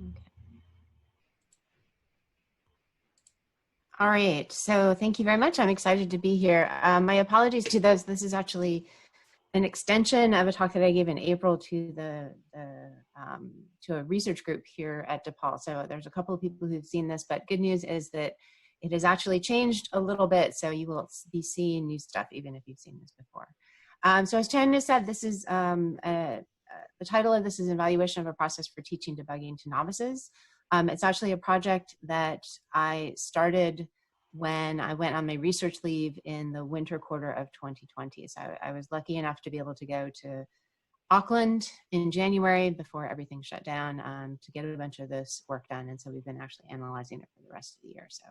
Okay. All right, so thank you very much. I'm excited to be here. My apologies to those. This is actually an extension of a talk that I gave in April to to a research group here at DePaul. So there's a couple of people who've seen this, but good news is that it has actually changed a little bit. So you will be seeing new stuff even if you've seen this before. So as Tanya said, this is the title of this is Evaluation of a Process for Teaching Debugging to Novices. It's actually a project that I started when I went on my research leave in the winter quarter of 2020. So I was lucky enough to be able to go to Auckland in January before everything shut down to get a bunch of this work done. And so we've been actually analyzing it for the rest of the year. So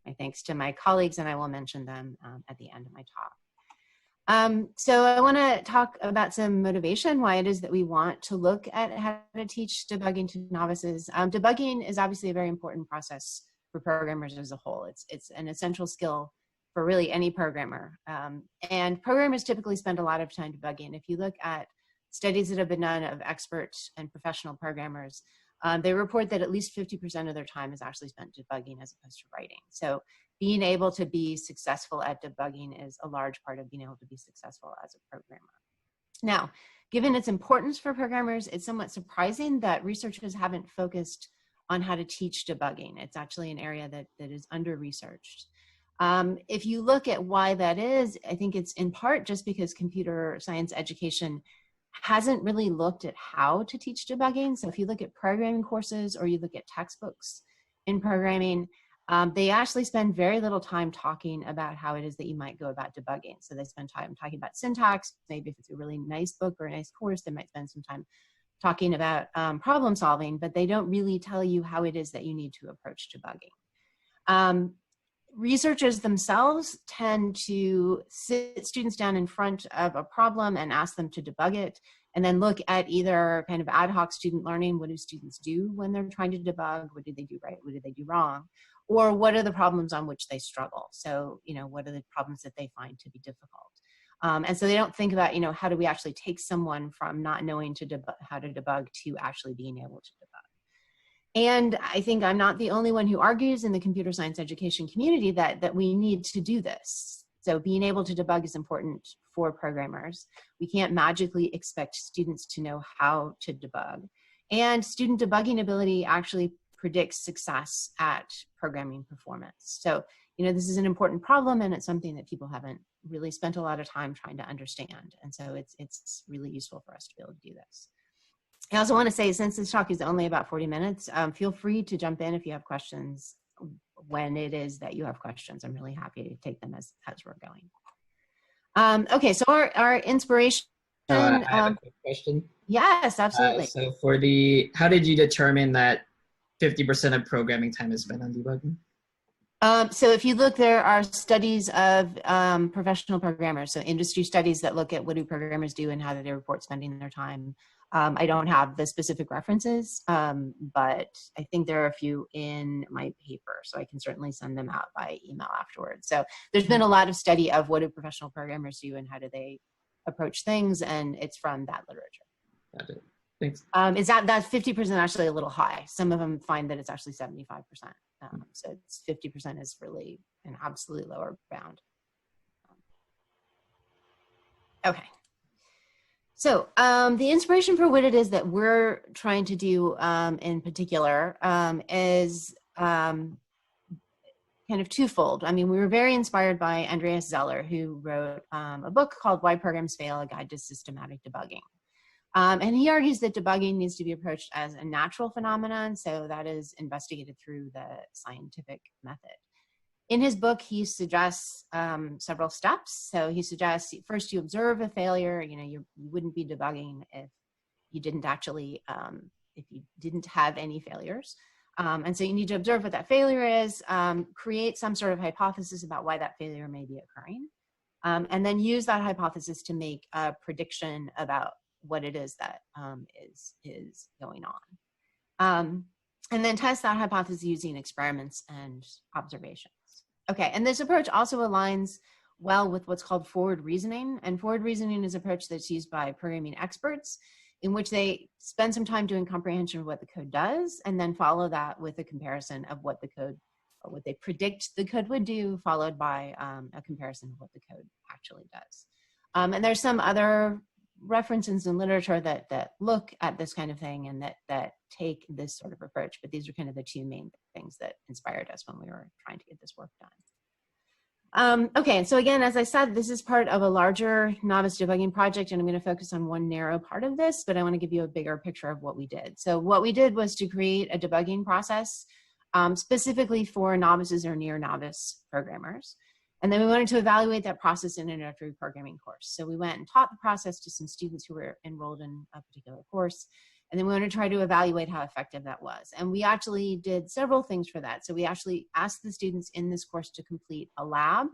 my thanks to my colleagues, and I will mention them at the end of my talk. So I want to talk about some motivation, why it is that we want to look at how to teach debugging to novices. Debugging is obviously a very important process for programmers as a whole. It's an essential skill for really any programmer. And programmers typically spend a lot of time debugging. If you look at studies that have been done of expert and professional programmers, they report that at least 50% of their time is actually spent debugging as opposed to writing. So being able to be successful at debugging is a large part of being able to be successful as a programmer. Now, given its importance for programmers, it's somewhat surprising that researchers haven't focused on how to teach debugging. It's actually an area that is under-researched. If you look at why that is, I think it's in part just because computer science education hasn't really looked at how to teach debugging. So if you look at programming courses or you look at textbooks in programming, they actually spend very little time talking about how it is that you might go about debugging. So they spend time talking about syntax. Maybe if it's a really nice book or a nice course, they might spend some time talking about problem solving, but they don't really tell you how it is that you need to approach debugging. Researchers themselves tend to sit students down in front of a problem and ask them to debug it, and then look at either kind of ad hoc student learning. What do students do when they're trying to debug? What do they do right? What do they do wrong? Or what are the problems on which they struggle? So, what are the problems that they find to be difficult? And so they don't think about, how do we actually take someone from not knowing how to debug to actually being able to debug? And I think I'm not the only one who argues in the computer science education community that we need to do this. So being able to debug is important for programmers. We can't magically expect students to know how to debug. And student debugging ability actually predicts success at programming performance. So, this is an important problem, and it's something that people haven't really spent a lot of time trying to understand. And so it's really useful for us to be able to do this. I also want to say, since this talk is only about 40 minutes, feel free to jump in if you have questions when it is that you have questions. I'm really happy to take them as we're going. Okay, so our inspiration. I have a quick question. Yes, absolutely. So how did you determine that 50% of programming time is spent on debugging? So if you look, there are studies of professional programmers, so industry studies that look at what do programmers do and how do they report spending their time. I don't have the specific references, but I think there are a few in my paper, so I can certainly send them out by email afterwards. So there's been a lot of study of what do professional programmers do and how do they approach things, and it's from that literature. Got it. Thanks. Is that 50% actually a little high? Some of them find that it's actually 75%. So it's 50% is really an absolute lower bound. Okay. So the inspiration for what it is that we're trying to do in particular is kind of twofold. I mean, we were very inspired by Andreas Zeller, who wrote a book called Why Programs Fail, A Guide to Systematic Debugging. And he argues that debugging needs to be approached as a natural phenomenon, so that is investigated through the scientific method. In his book, he suggests several steps. So he suggests first you observe a failure. You wouldn't be debugging if you didn't actually, if you didn't have any failures. And so you need to observe what that failure is, create some sort of hypothesis about why that failure may be occurring, and then use that hypothesis to make a prediction about what it is that is going on. And then test that hypothesis using experiments and observations. Okay, and this approach also aligns well with what's called forward reasoning. And forward reasoning is an approach that's used by programming experts. in which they spend some time doing comprehension of what the code does, and then follow that with a comparison of what the code, or what they predict the code would do, followed by a comparison of what the code actually does. And there's some other references in literature that look at this kind of thing and that take this sort of approach, but these are kind of the two main things that inspired us when we were trying to get this work done. Okay, so again, as I said, this is part of a larger novice debugging project, and I'm going to focus on one narrow part of this, but I want to give you a bigger picture of what we did. So what we did was to create a debugging process specifically for novices or near novice programmers. And then we wanted to evaluate that process in an introductory programming course. So we went and taught the process to some students who were enrolled in a particular course. And then we wanted to try to evaluate how effective that was. And we actually did several things for that. So we actually asked the students in this course to complete a lab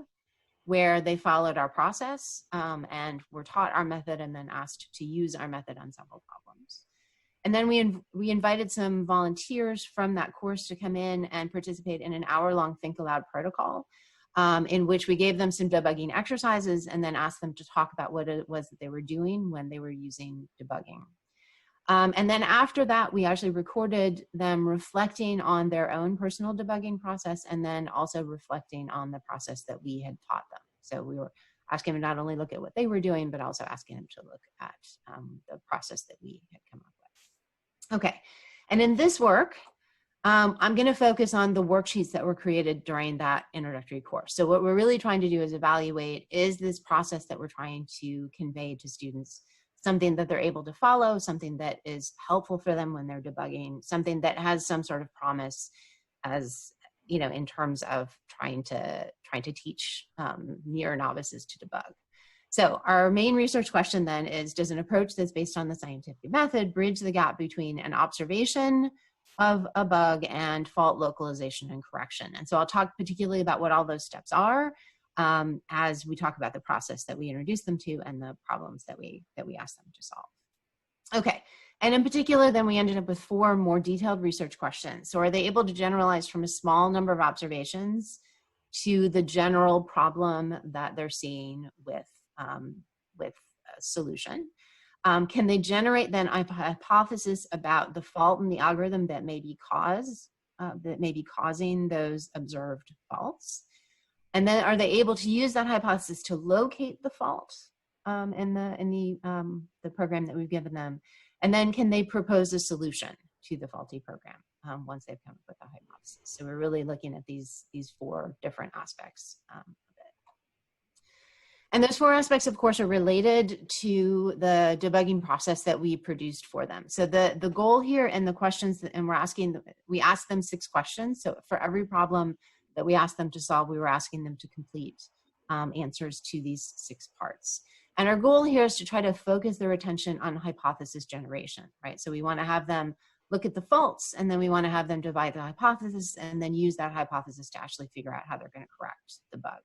where they followed our process and were taught our method and then asked to use our method on several problems. And then we invited some volunteers from that course to come in and participate in an hour-long Think Aloud protocol, in which we gave them some debugging exercises and then asked them to talk about what it was that they were doing when they were using debugging. And then after that, we actually recorded them reflecting on their own personal debugging process and then also reflecting on the process that we had taught them. So we were asking them to not only look at what they were doing, but also asking them to look at the process that we had come up with. Okay, and in this work, I'm going to focus on the worksheets that were created during that introductory course. So what we're really trying to do is evaluate, is this process that we're trying to convey to students something that they're able to follow, something that is helpful for them when they're debugging, something that has some sort of promise as, you know, in terms of trying to teach near novices to debug. So our main research question then is, does an approach that's based on the scientific method bridge the gap between an observation of a bug and fault localization and correction? And so I'll talk particularly about what all those steps are as we talk about the process that we introduced them to and the problems that we asked them to solve. Okay, and in particular, then we ended up with 4 more detailed research questions. So are they able to generalize from a small number of observations to the general problem that they're seeing with a solution? Can they generate then a hypothesis about the fault in the algorithm that may be causing those observed faults? And then are they able to use that hypothesis to locate the fault in the program that we've given them? And then can they propose a solution to the faulty program once they've come up with a hypothesis? So we're really looking at these 4 different aspects of it. And those 4 aspects, of course, are related to the debugging process that we produced for them. So the goal here and the questions, and we asked them 6 questions. So for every problem that we asked them to solve, we were asking them to complete answers to these 6 parts. And our goal here is to try to focus their attention on hypothesis generation, right? So we want to have them look at the faults, and then we want to have them divide the hypothesis and then use that hypothesis to actually figure out how they're going to correct the bug.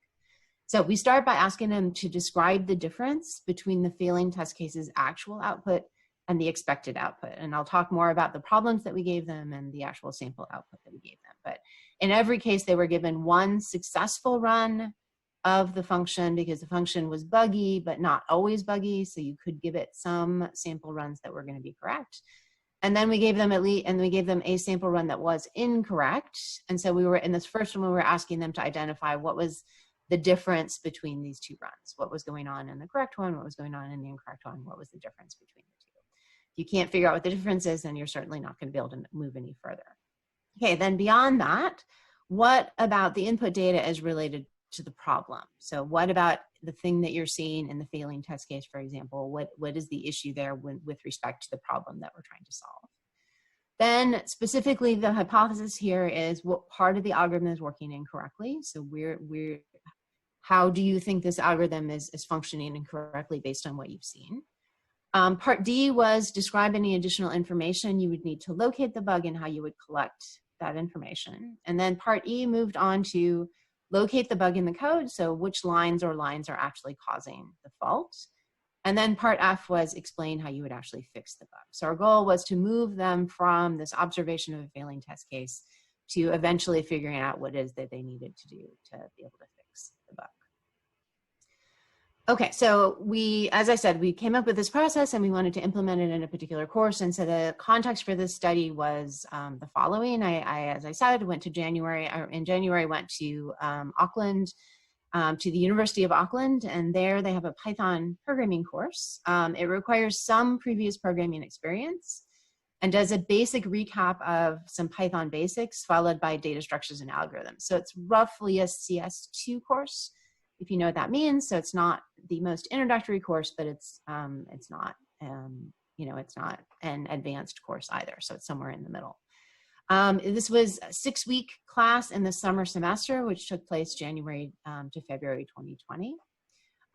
So we start by asking them to describe the difference between the failing test case's actual output and the expected output. And I'll talk more about the problems that we gave them and the actual sample output that we gave them. But in every case, they were given 1 successful run of the function because the function was buggy, but not always buggy. So you could give it some sample runs that were going to be correct. And then we gave them a sample run that was incorrect. And so we were in this first one, we were asking them to identify what was the difference between these 2 runs. What was going on in the correct one? What was going on in the incorrect one? What was the difference between the 2? If you can't figure out what the difference is, then you're certainly not going to be able to move any further. Okay, then beyond that, what about the input data is related to the problem? So what about the thing that you're seeing in the failing test case, for example? What is the issue there with respect to the problem that we're trying to solve? Then specifically, the hypothesis here is what part of the algorithm is working incorrectly. So how do you think this algorithm is functioning incorrectly based on what you've seen? Part D was describe any additional information you would need to locate the bug and how you would collect that information. And then part E moved on to locate the bug in the code. So which lines are actually causing the fault. And then part F was explain how you would actually fix the bug. So our goal was to move them from this observation of a failing test case to eventually figuring out what it is that they needed to do to be able to fix the bug. Okay, so as I said, we came up with this process and we wanted to implement it in a particular course. And so the context for this study was the following. As I said, in January, went to Auckland, to the University of Auckland, and there they have a Python programming course. It requires some previous programming experience and does a basic recap of some Python basics followed by data structures and algorithms. So it's roughly a CS2 course, if you know what that means. So it's not the most introductory course, but it's not it's not an advanced course either. So it's somewhere in the middle. This was a 6-week class in the summer semester, which took place January to February 2020.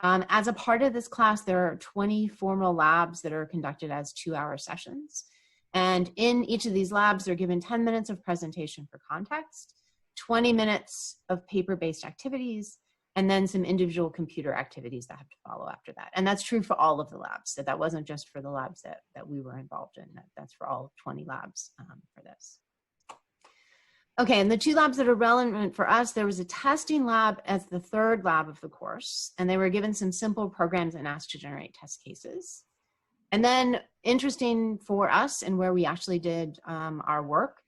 As a part of this class, there are 20 formal labs that are conducted as 2-hour sessions. And in each of these labs, they're given 10 minutes of presentation for context, 20 minutes of paper-based activities, and then some individual computer activities that have to follow after that. And that's true for all of the labs. So that wasn't just for the labs that we were involved in. That's for all 20 labs for this. Okay, and the 2 labs that are relevant for us, there was a testing lab as the 3rd lab of the course, and they were given some simple programs and asked to generate test cases. And then interesting for us and where we actually did our work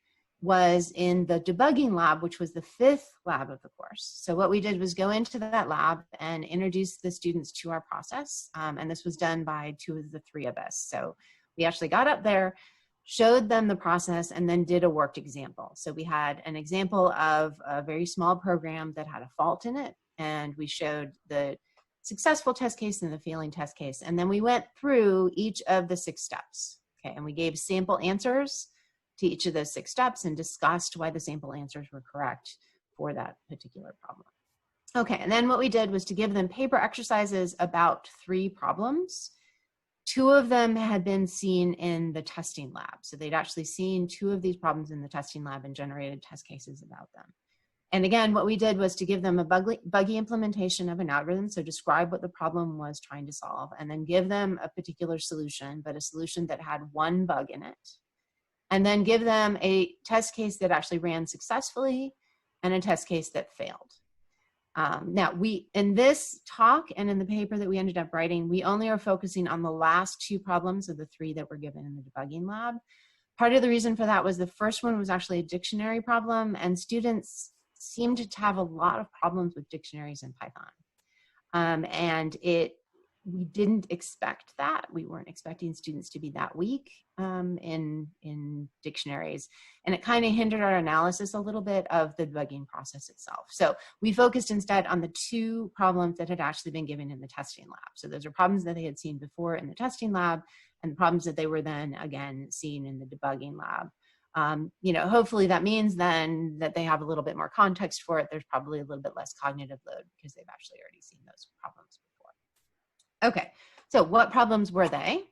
was in the debugging lab, which was the 5th lab of the course. So what we did was go into that lab and introduce the students to our process. And this was done by 2 of the 3 of us. So we actually got up there, showed them the process, and then did a worked example. So we had an example of a very small program that had a fault in it. And we showed the successful test case and the failing test case. And then we went through each of the 6 steps. Okay, and we gave sample answers to each of those 6 steps and discussed why the sample answers were correct for that particular problem. Okay, and then what we did was to give them paper exercises about 3 problems. 2 of them had been seen in the testing lab. So they'd actually seen 2 of these problems in the testing lab and generated test cases about them. And again, what we did was to give them a buggy implementation of an algorithm, so describe what the problem was trying to solve, and then give them a particular solution, but a solution that had 1 bug in it. And then give them a test case that actually ran successfully and a test case that failed. Now, in this talk and in the paper that we ended up writing, we only are focusing on the last 2 problems of the 3 that were given in the debugging lab. Part of the reason for that was the first one was actually a dictionary problem, and students seemed to have a lot of problems with dictionaries in Python. And we didn't expect that. We weren't expecting students to be that weak in dictionaries. And it kind of hindered our analysis a little bit of the debugging process itself. So we focused instead on the 2 problems that had actually been given in the testing lab. So those are problems that they had seen before in the testing lab and the problems that they were then again seen in the debugging lab. Hopefully that means then that they have a little bit more context for it. There's probably a little bit less cognitive load because they've actually already seen those problems before. Okay, so what problems were they?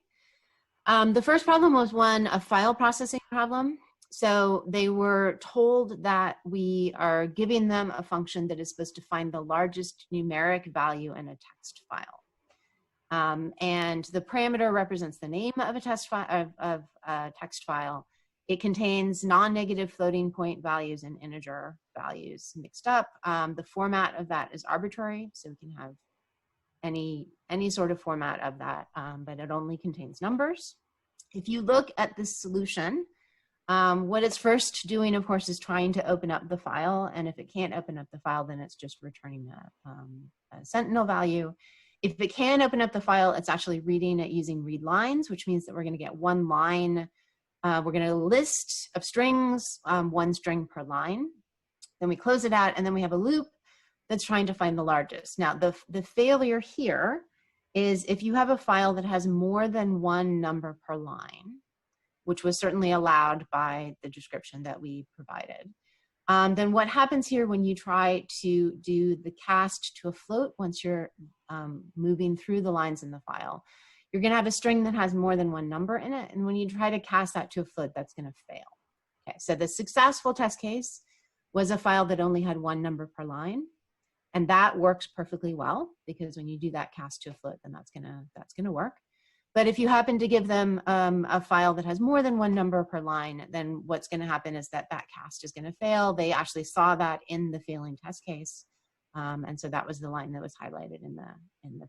The first problem was a file processing problem. So they were told that we are giving them a function that is supposed to find the largest numeric value in a text file. And the parameter represents the name of a text file. It contains non-negative floating point values and integer values mixed up. The format of that is arbitrary, so we can have any sort of format of that, but it only contains numbers. If you look at this solution, what it's first doing, of course, is trying to open up the file, and if it can't open up the file, then it's just returning a sentinel value. If it can open up the file, it's actually reading it using read lines, which means that we're going to get 1 line. We're going to list of strings, 1 string per line. Then we close it out, and then we have a loop that's trying to find the largest. Now, the failure here is if you have a file that has more than 1 number per line, which was certainly allowed by the description that we provided, then what happens here when you try to do the cast to a float once you're moving through the lines in the file, you're going to have a string that has more than 1 number in it. And when you try to cast that to a float, that's going to fail. Okay, so the successful test case was a file that only had 1 number per line. And that works perfectly well because when you do that cast to a float, then that's gonna work. But if you happen to give them a file that has more than 1 number per line, then what's going to happen is that cast is going to fail. They actually saw that in the failing test case. And so that was the line that was highlighted in the failing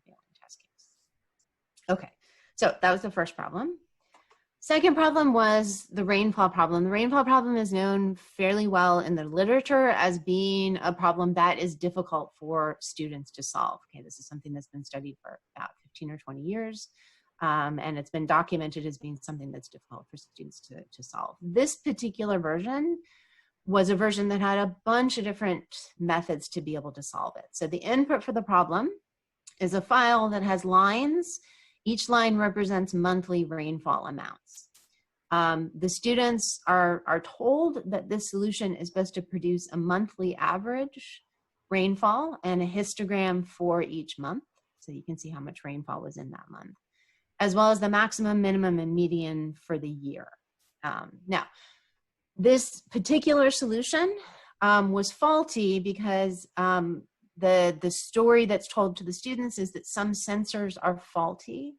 Okay, so that was the first problem. Second problem was the rainfall problem. The rainfall problem is known fairly well in the literature as being a problem that is difficult for students to solve. Okay, this is something that's been studied for about 15 or 20 years, and it's been documented as being something that's difficult for students to solve. This particular version was a version that had a bunch of different methods to be able to solve it. So the input for the problem is a file that has lines. Each line represents monthly rainfall amounts. The students are told that this solution is supposed to produce a monthly average rainfall and a histogram for each month. So you can see how much rainfall was in that month, as well as the maximum, minimum, and median for the year. Now, this particular solution was faulty because the story that's told to the students is that some sensors are faulty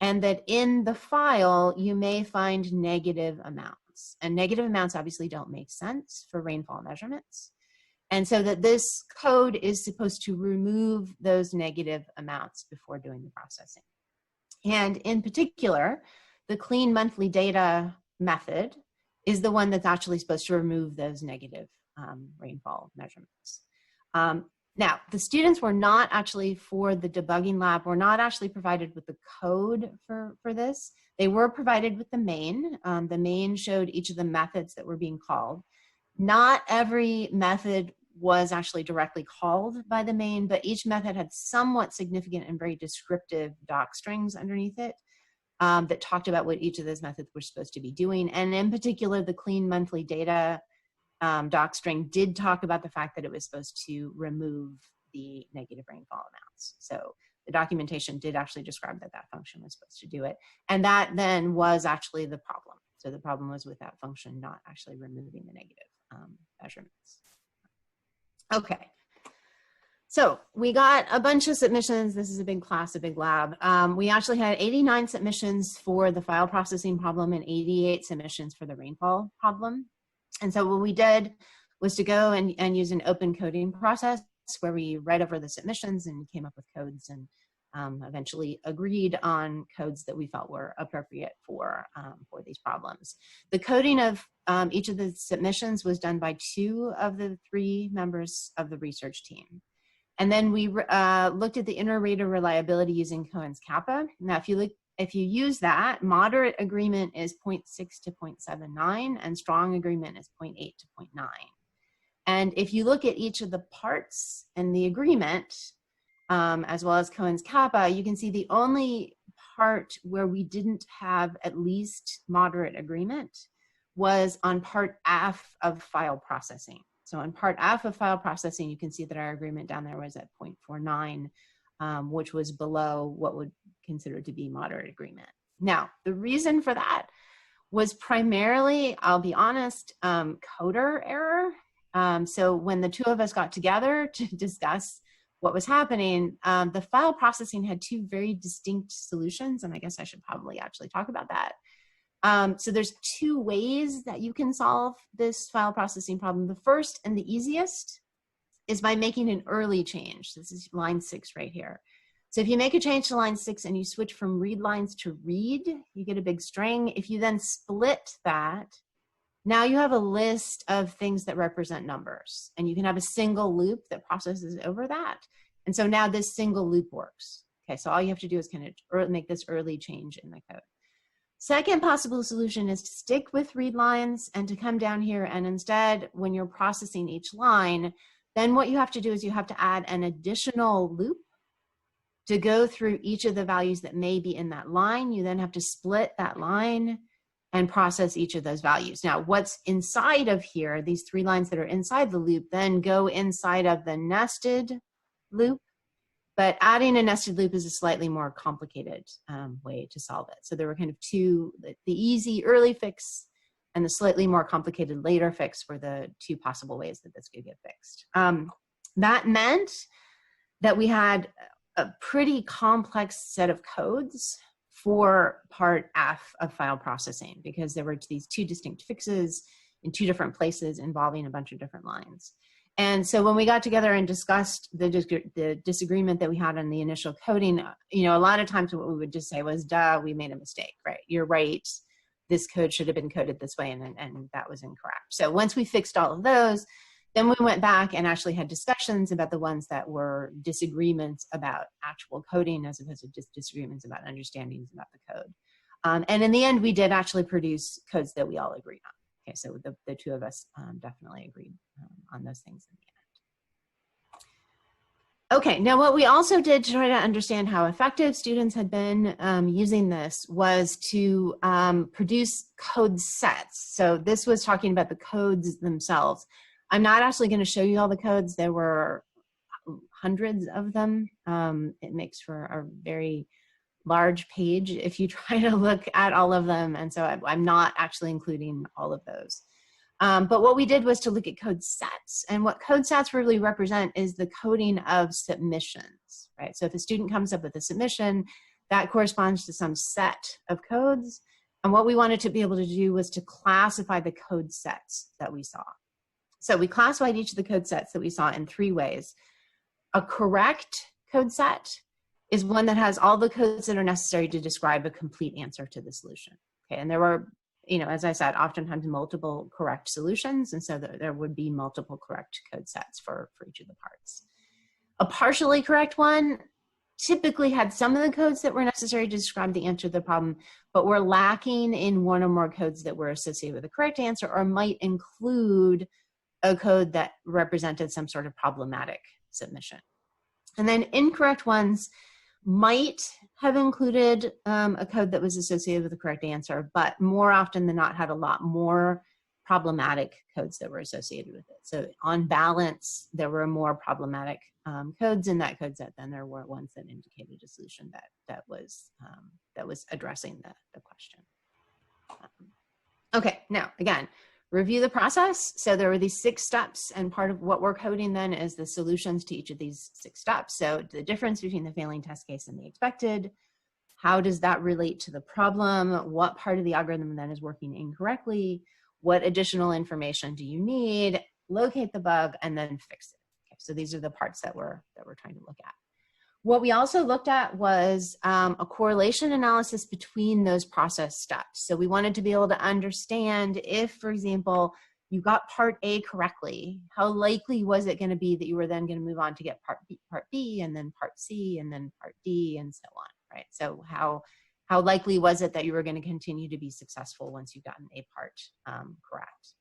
and that in the file you may find negative amounts. And negative amounts obviously don't make sense for rainfall measurements. And so that this code is supposed to remove those negative amounts before doing the processing. And in particular, the clean monthly data method is the one that's actually supposed to remove those negative rainfall measurements. Now, the students were not actually, for the debugging lab, were not actually provided with the code for this. They were provided with the main. The main showed each of the methods that were being called. Not every method was actually directly called by the main, but each method had somewhat significant and very descriptive doc strings underneath it that talked about what each of those methods were supposed to be doing. And in particular, the clean monthly data doc string did talk about the fact that it was supposed to remove the negative rainfall amounts. So the documentation did actually describe that that function was supposed to do it. And that then was actually the problem. So the problem was with that function not actually removing the negative measurements. Okay. So we got a bunch of submissions. This is a big class, a big lab. We actually had 89 submissions for the file processing problem and 88 submissions for the rainfall problem. And so what we did was to go and use an open coding process where we read over the submissions and came up with codes and eventually agreed on codes that we felt were appropriate for these problems. The coding of each of the submissions was done by 2 of the 3 members of the research team. And then we looked at the inter-rater reliability using Cohen's kappa. Now, if you use that, moderate agreement is 0.6 to 0.79 and strong agreement is 0.8 to 0.9. And if you look at each of the parts and the agreement, as well as Cohen's kappa, you can see the only part where we didn't have at least moderate agreement was on part F of file processing. So on part F of file processing, you can see that our agreement down there was at 0.49, which was below what would consider to be moderate agreement. Now, the reason for that was primarily, I'll be honest, coder error. So when the 2 of us got together to discuss what was happening, the file processing had 2 very distinct solutions, and I guess I should probably actually talk about that. So there's 2 ways that you can solve this file processing problem. The first and the easiest is by making an early change. This is line 6 right here. So if you make a change to line 6 and you switch from read lines to read, you get a big string. If you then split that, now you have a list of things that represent numbers, and you can have a single loop that processes over that. And so now this single loop works. Okay, so all you have to do is kind of make this early change in the code. Second possible solution is to stick with read lines and to come down here, and instead, when you're processing each line, then what you have to do is you have to add an additional loop to go through each of the values that may be in that line. You then have to split that line and process each of those values. Now, what's inside of here, these 3 lines that are inside the loop, then go inside of the nested loop. But adding a nested loop is a slightly more complicated way to solve it. So there were kind of 2, the easy early fix and the slightly more complicated later fix were the 2 possible ways that this could get fixed. That meant that we had a pretty complex set of codes for part F of file processing, because there were these 2 distinct fixes in 2 different places involving a bunch of different lines. And so when we got together and discussed the disagreement that we had on the initial coding, you know, a lot of times what we would just say was, duh, we made a mistake, right? You're right. This code should have been coded this way, and that was incorrect. So once we fixed all of those, then we went back and actually had discussions about the ones that were disagreements about actual coding as opposed to just disagreements about understandings about the code. And in the end, we did actually produce codes that we all agreed on. Okay, so the two of us definitely agreed on those things in the end. Okay, now what we also did to try to understand how effective students had been using this was to produce code sets. So this was talking about the codes themselves. I'm not actually going to show you all the codes. There were hundreds of them. It makes for a very large page if you try to look at all of them. And so I'm not actually including all of those. But what we did was to look at code sets. And what code sets really represent is the coding of submissions, right? So if a student comes up with a submission, that corresponds to some set of codes. And what we wanted to be able to do was to classify the code sets that we saw. So we classified each of the code sets that we saw in 3 ways. A correct code set is one that has all the codes that are necessary to describe a complete answer to the solution. Okay, and there were, you know, as I said, oftentimes multiple correct solutions, and so there would be multiple correct code sets for each of the parts. A partially correct one typically had some of the codes that were necessary to describe the answer to the problem, but were lacking in one or more codes that were associated with the correct answer, or might include a code that represented some sort of problematic submission. And then incorrect ones might have included a code that was associated with the correct answer, but more often than not had a lot more problematic codes that were associated with it. So on balance, there were more problematic codes in that code set than there were ones that indicated a solution that was addressing the question. Okay, now again, review the process. So there were these 6 steps, and part of what we're coding then is the solutions to each of these 6 steps. So the difference between the failing test case and the expected, how does that relate to the problem? What part of the algorithm then is working incorrectly? What additional information do you need? Locate the bug and then fix it. Okay, so these are the parts that we're trying to look at. What we also looked at was a correlation analysis between those process steps. So we wanted to be able to understand if, for example, you got part A correctly, how likely was it going to be that you were then going to move on to get part B, and then part C, and then part D, and so on, right? So how likely was it that you were going to continue to be successful once you've gotten a part correct?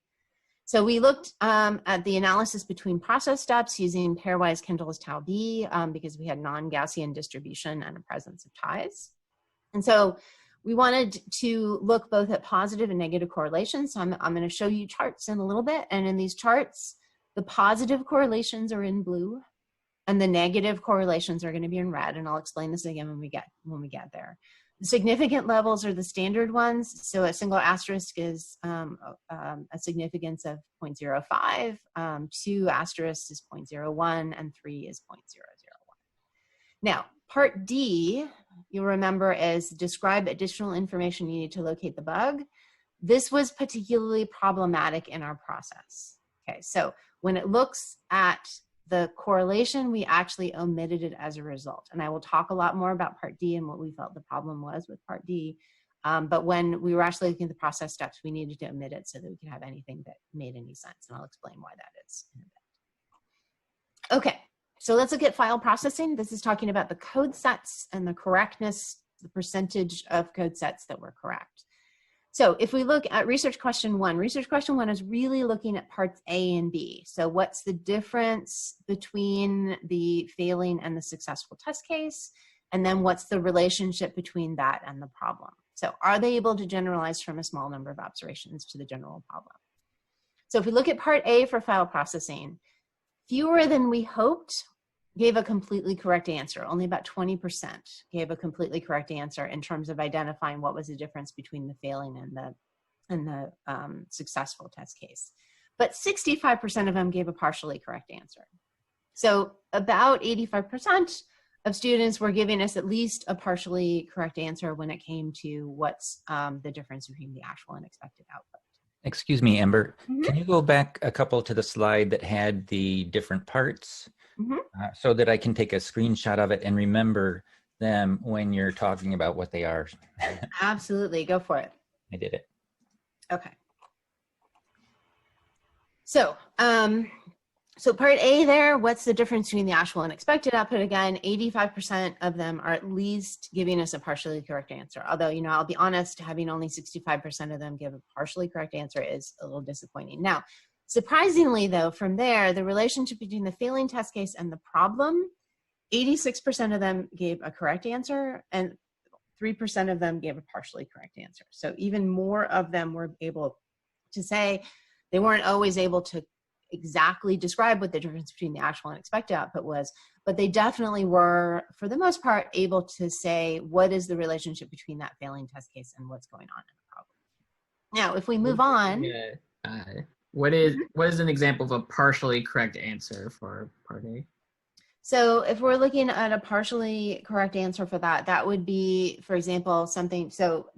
So we looked at the analysis between process steps using pairwise Kendall's tau B because we had non-Gaussian distribution and a presence of ties. And so we wanted to look both at positive and negative correlations. So I'm going to show you charts in a little bit. And in these charts, the positive correlations are in blue and the negative correlations are going to be in red. And I'll explain this again when we get there. The significant levels are the standard ones. So a single asterisk is a significance of 0.05, 2 asterisks is 0.01, and 3 is 0.001. Now, part D, you'll remember, is describe additional information you need to locate the bug. This was particularly problematic in our process. Okay, so when it looks at the correlation, we actually omitted it as a result. And I will talk a lot more about part D and what we felt the problem was with part D. But when we were actually looking at the process steps, we needed to omit it so that we could have anything that made any sense. And I'll explain why that is in a bit. Okay, so let's look at file processing. This is talking about the code sets and the correctness, the percentage of code sets that were correct. So if we look at research question 1 is really looking at parts A and B. So what's the difference between the failing and the successful test case? And then what's the relationship between that and the problem? So are they able to generalize from a small number of observations to the general problem? So if we look at part A for file processing, fewer than we hoped gave a completely correct answer. Only about 20% gave a completely correct answer in terms of identifying what was the difference between the failing and the successful test case. But 65% of them gave a partially correct answer. So about 85% of students were giving us at least a partially correct answer when it came to what's the difference between the actual and expected output. Excuse me, Amber. Mhm. Can you go back a couple to the slide that had the different parts Mhm. so that I can take a screenshot of it and remember them when you're talking about what they are? Absolutely, go for it. I did it. Okay. So, so part A there, what's the difference between the actual and expected output? Again, 85% of them are at least giving us a partially correct answer. Although, you know, I'll be honest, having only 65% of them give a partially correct answer is a little disappointing. Now, surprisingly though, from there, the relationship between the failing test case and the problem, 86% of them gave a correct answer and 3% of them gave a partially correct answer. So even more of them were able to say they weren't always able to exactly describe what the difference between the actual and expected output was, but they definitely were, for the most part, able to say what is the relationship between that failing test case and what's going on in the problem. Now, if we move on. What is an example of a partially correct answer for part A? So if we're looking at a partially correct answer for that, that would be, for example, something, so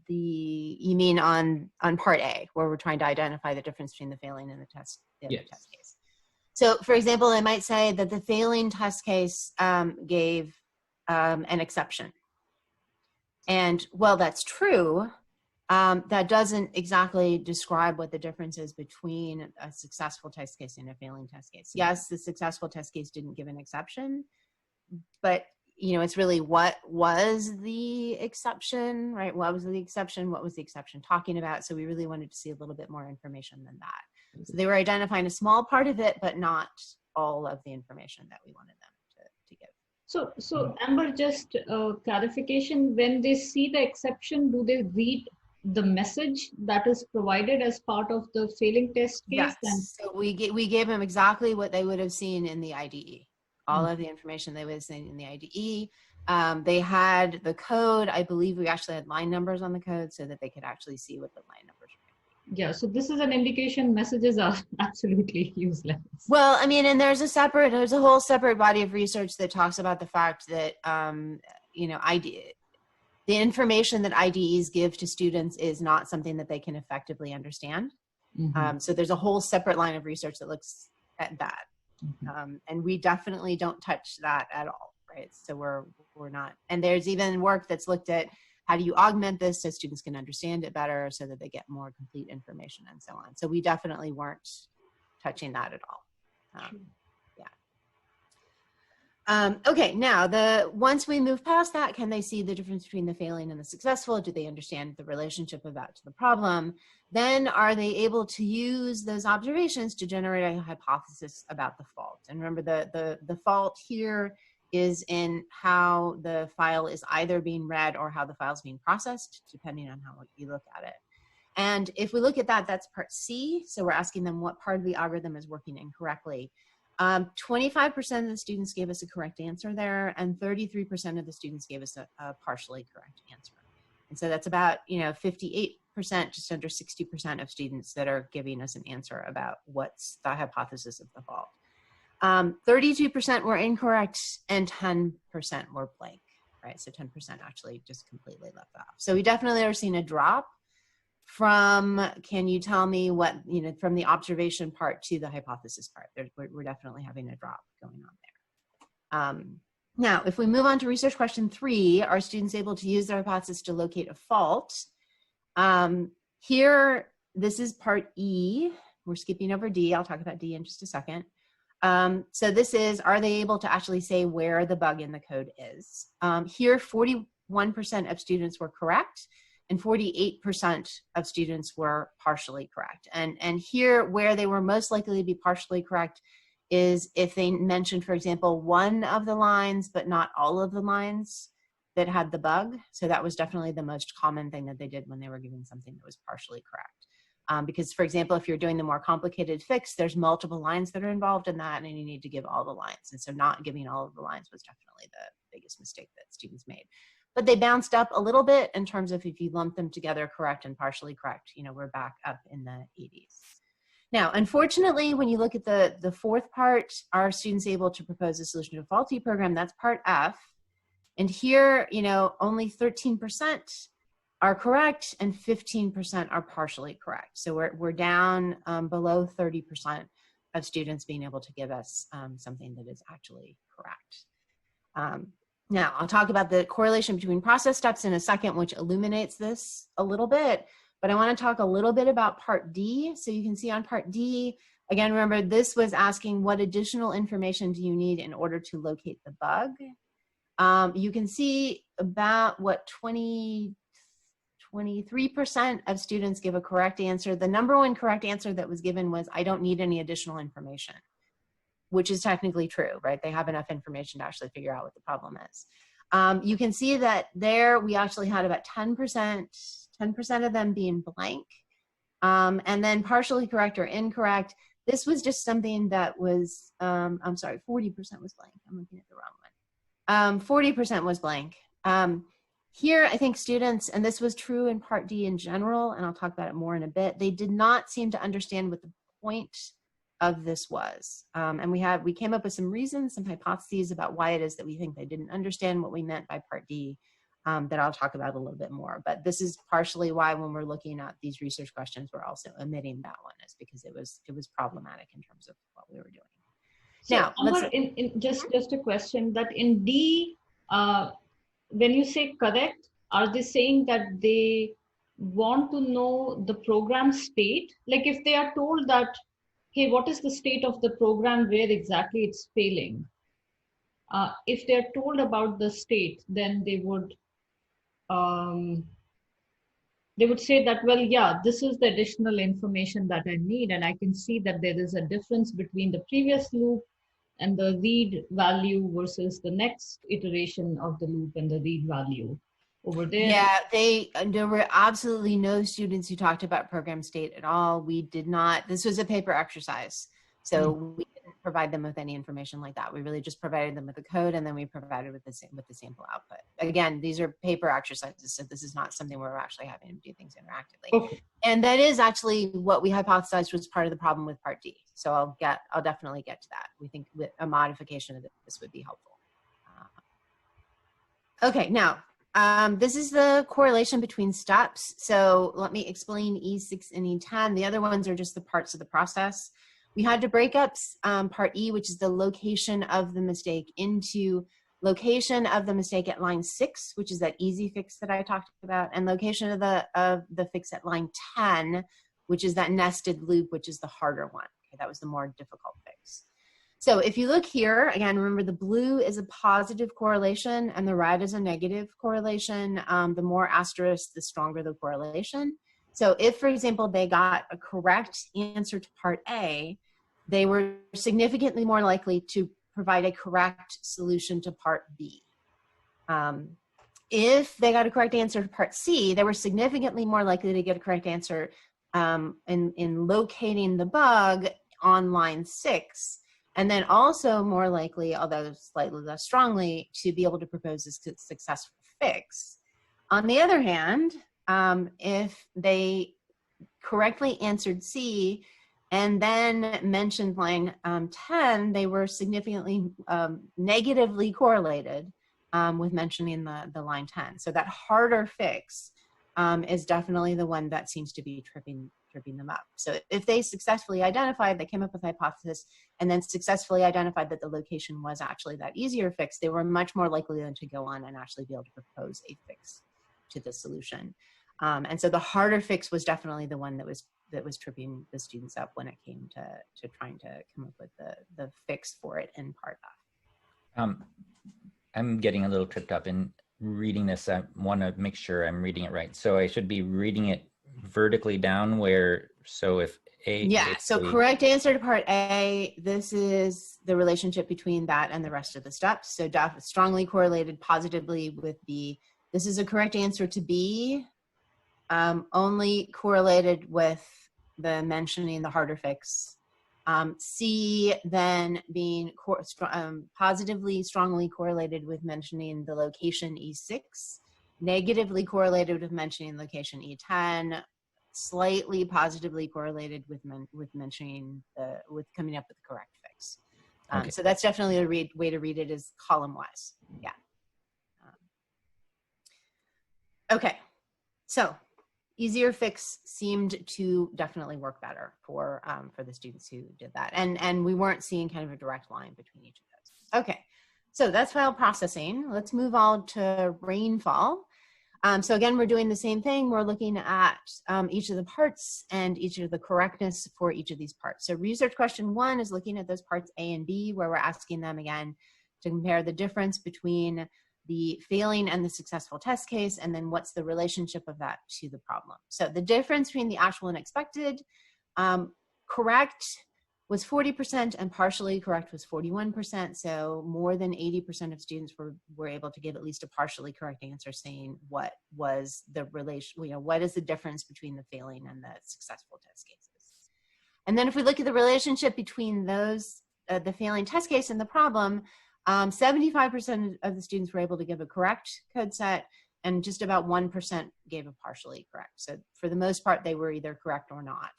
you mean on part A, where we're trying to identify the difference between the failing and the test, Yes. test case. So for example, I might say that the failing test case gave an exception. And well, that's true. That doesn't exactly describe what the difference is between a successful test case and a failing test case. Yes, the successful test case didn't give an exception, but you know, it's really what was the exception, right? What was the exception? What was the exception talking about? So we really wanted to see a little bit more information than that. So they were identifying a small part of it, but not all of the information that we wanted them to give. So Amber, just clarification, when they see the exception, do they read the message that is provided as part of the failing test case? Yes, so we gave them exactly what they would have seen in the IDE. All of the information they would have seen in the IDE. They had the code. I believe we actually had line numbers on the code so that they could actually see what the line numbers were. Yeah, so this is an indication messages are absolutely useless. Well, I mean, and there's a whole separate body of research that talks about the fact that, you know, the information that IDEs give to students is not something that they can effectively understand. Mm-hmm. So there's a whole separate line of research that looks at that. Mm-hmm. And we definitely don't touch that at all, right? So we're not, and there's even work that's looked at how do you augment this so students can understand it better so that they get more complete information and so on. So we definitely weren't touching that at all. Okay, now once we move past that, can they see the difference between the failing and the successful? Do they understand the relationship of that to the problem? Then are they able to use those observations to generate a hypothesis about the fault? And remember, the fault here is in how the file is either being read or how the file is being processed, depending on how you look at it. And if we look at that, that's part C. So we're asking them what part of the algorithm is working incorrectly. 25% of the students gave us a correct answer there, and 33% of the students gave us a partially correct answer. And so that's about, you know, 58%, just under 60% of students that are giving us an answer about what's the hypothesis of the fault. 32% were incorrect and 10% were blank, right? So 10% actually just completely left off. So we definitely are seeing a drop from, can you tell me what, you know, from the observation part to the hypothesis part. We're definitely having a drop going on there. Now, if we move on to research question 3, are students able to use their hypothesis to locate a fault? Here, this is part E. We're skipping over D. I'll talk about D in just a second. So this is, are they able to actually say where the bug in the code is? Here, 41% of students were correct, and 48% of students were partially correct. And here, where they were most likely to be partially correct is if they mentioned, for example, one of the lines, but not all of the lines that had the bug. So that was definitely the most common thing that they did when they were given something that was partially correct. Because, for example, if you're doing the more complicated fix, there's multiple lines that are involved in that, and you need to give all the lines. And so not giving all of the lines was definitely the biggest mistake that students made. But they bounced up a little bit in terms of if you lump them together, correct and partially correct, you know, we're back up in the 80s. Now, unfortunately, when you look at the fourth part, are students able to propose a solution to a faulty program? That's part F. And here, you know, only 13% are correct and 15% are partially correct. So we're down below 30% of students being able to give us something that is actually correct. Now, I'll talk about the correlation between process steps in a second, which illuminates this a little bit, but I want to talk a little bit about Part D. So you can see on Part D, again, remember this was asking what additional information do you need in order to locate the bug. You can see about what 23% of students give a correct answer. The number one correct answer that was given was, I don't need any additional information, which is technically true, right? They have enough information to actually figure out what the problem is. You can see that there we actually had about 10% of them being blank. And then partially correct or incorrect. This was just something that was, I'm sorry, 40% was blank. I'm looking at the wrong one. 40% was blank. Here, I think students, and this was true in Part D in general, and I'll talk about it more in a bit, they did not seem to understand what the point of this was. And we came up with some reasons, some hypotheses about why it is that we think they didn't understand what we meant by Part D that I'll talk about a little bit more. But this is partially why when we're looking at these research questions, we're also omitting that one, is because it was problematic in terms of what we were doing. So, now, Amber, just a question that in D, when you say correct, are they saying that they want to know the program state? Like if they are told that, hey, what is the state of the program, where exactly it's failing? If they're told about the state, then they would say that, well, yeah, this is the additional information that I need, and I can see that there is a difference between the previous loop and the read value versus the next iteration of the loop and the read value over there. Yeah, there were absolutely no students who talked about program state at all. We did not, this was a paper exercise. So we didn't provide them with any information like that. We really just provided them with the code, and then we provided with the sample output. Again, these are paper exercises, so this is not something where we're actually having to do things interactively. Okay. And that is actually what we hypothesized was part of the problem with Part D. So I'll definitely get to that. We think with a modification of this would be helpful. Okay, now, this is the correlation between steps. So let me explain E6 and E10. The other ones are just the parts of the process. We had to break up Part E, which is the location of the mistake, into location of the mistake at line 6, which is that easy fix that I talked about, and location of the fix at line 10, which is that nested loop, which is the harder one. Okay, that was the more difficult fix. So if you look here, again, remember the blue is a positive correlation and the red is a negative correlation. The more asterisk, the stronger the correlation. So if, for example, they got a correct answer to Part A, they were significantly more likely to provide a correct solution to Part B. If they got a correct answer to Part C, they were significantly more likely to get a correct answer in locating the bug on line 6, and then also more likely, although slightly less strongly, to be able to propose a successful fix. On the other hand, if they correctly answered C and then mentioned line 10, they were significantly negatively correlated with mentioning the line 10. So that harder fix is definitely the one that seems to be tripping them up. So if they successfully identified, they came up with a hypothesis and then successfully identified that the location was actually that easier fix, they were much more likely than to go on and actually be able to propose a fix to the solution. And so the harder fix was definitely the one that was tripping the students up when it came to trying to come up with the fix for it in Part F. I'm getting a little tripped up in reading this. I want to make sure I'm reading it right. So I should be reading it vertically down where, so if A. Yeah, so correct answer to Part A, this is the relationship between that and the rest of the steps. So strongly correlated positively with B. This is a correct answer to B, only correlated with the mentioning the harder fix. C then being positively strongly correlated with mentioning the location E6, negatively correlated with mentioning location E10, slightly positively correlated with mentioning with coming up with the correct fix. Okay. So that's definitely a way to read it, is column wise. Yeah. Okay. So easier fix seemed to definitely work better for the students who did that. And we weren't seeing kind of a direct line between each of those. Okay, so that's file processing. Let's move on to Rainfall. So again, we're doing the same thing. We're looking at each of the parts and each of the correctness for each of these parts. So research question 1 is looking at those parts A and B, where we're asking them again to compare the difference between the failing and the successful test case, and then what's the relationship of that to the problem. So the difference between the actual and expected, correct was 40% and partially correct was 41%. So more than 80% of students were able to give at least a partially correct answer, saying what was the relation, what is the difference between the failing and the successful test cases. And then if we look at the relationship between those, the failing test case and the problem, 75% of the students were able to give a correct code set, and just about 1% gave a partially correct. So for the most part, they were either correct or not.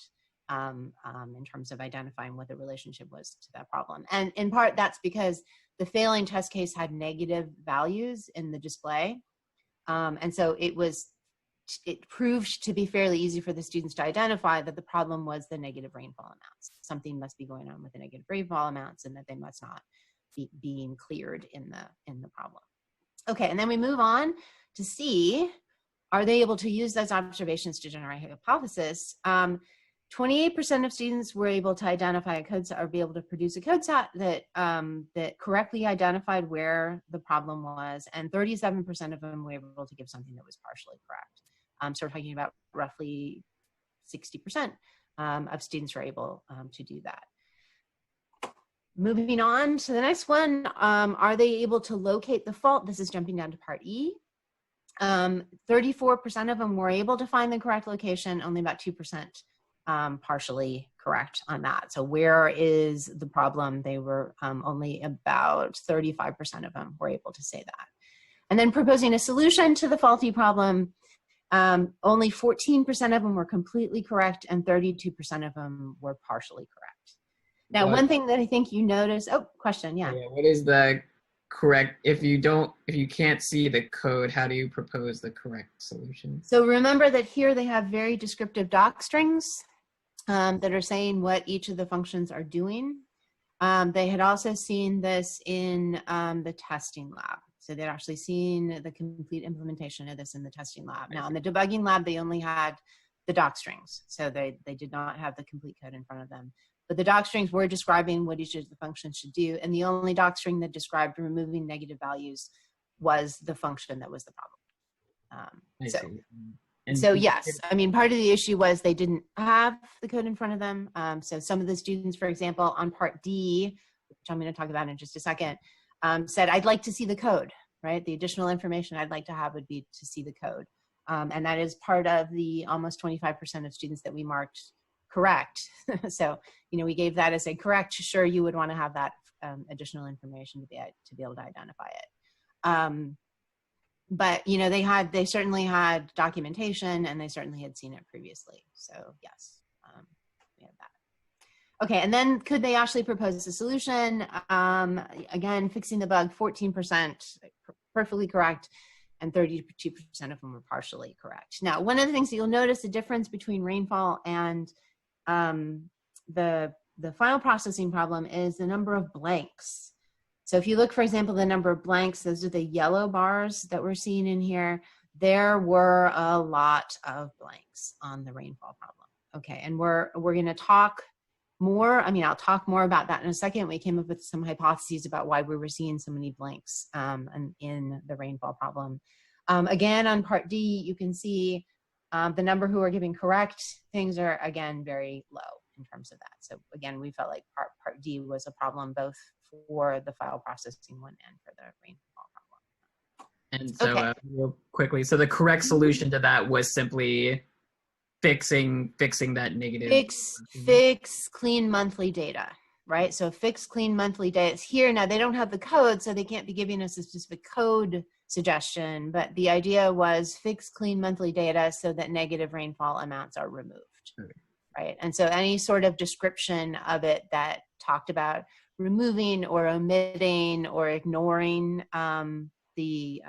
In terms of identifying what the relationship was to that problem. And in part, that's because the failing test case had negative values in the display. And so it proved to be fairly easy for the students to identify that the problem was the negative rainfall amounts. Something must be going on with the negative rainfall amounts, and that they must not be being cleared in the problem. Okay, and then we move on to see, are they able to use those observations to generate a hypothesis? 28% of students were able to identify a code set or be able to produce a code set that that correctly identified where the problem was, and 37% of them were able to give something that was partially correct. So we're talking about roughly 60% of students were able to do that. Moving on to the next one, are they able to locate the fault? This is jumping down to part E. 34% of them were able to find the correct location, only about 2% partially correct on that. So where is the problem? They were only about 35% of them were able to say that. And then proposing a solution to the faulty problem, only 14% of them were completely correct, and 32% of them were partially correct. Now, one thing that I think you notice, question, yeah. What is the correct, if you can't see the code, how do you propose the correct solution? So remember that here they have very descriptive doc strings that are saying what each of the functions are doing. They had also seen this in the testing lab. So they'd actually seen the complete implementation of this in the testing lab. Now in the debugging lab, they only had the doc strings. So they did not have the complete code in front of them. But the doc strings were describing what each of the functions should do. And the only doc string that described removing negative values was the function that was the problem. So yes, I mean, part of the issue was they didn't have the code in front of them. So some of the students, for example, on part D, which I'm going to talk about in just a second, said, I'd like to see the code, right? The additional information I'd like to have would be to see the code. And that is part of the almost 25% of students that we marked correct. So, we gave that as a correct, sure, you would want to have that additional information to be able to identify it. But they certainly had documentation, and they certainly had seen it previously. So yes, we have that. Okay, and then could they actually propose a solution? Again, fixing the bug, 14% perfectly correct, and 32% of them were partially correct. Now, one of the things that you'll notice the difference between Rainfall and the file processing problem is the number of blanks. So if you look, for example, the number of blanks, those are the yellow bars that we're seeing in here. There were a lot of blanks on the Rainfall problem. Okay, and we're going to talk more. I mean, I'll talk more about that in a second. We came up with some hypotheses about why we were seeing so many blanks in the Rainfall problem. Again, on part D, you can see the number who are giving correct things are, again, very low in terms of that. So again, we felt like part D was a problem both for the file processing one and for the Rainfall problem. And so real quickly, so the correct solution to that was simply fixing that negative. Fix clean monthly data, right? So fix clean monthly data is here. Now they don't have the code, so they can't be giving us a specific code suggestion, but the idea was fix clean monthly data so that negative rainfall amounts are removed, right? And so any sort of description of it that talked about removing or omitting or ignoring the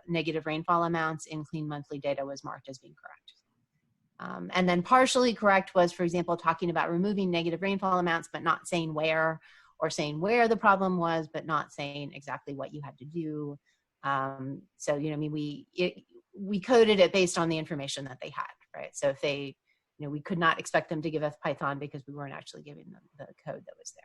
negative rainfall amounts in clean monthly data was marked as being correct. And then partially correct was, for example, talking about removing negative rainfall amounts, but not saying where, or saying where the problem was, but not saying exactly what you had to do. So, you know, I mean, we coded it based on the information that they had, right? So if they, you know, we could not expect them to give us Python because we weren't actually giving them the code that was there.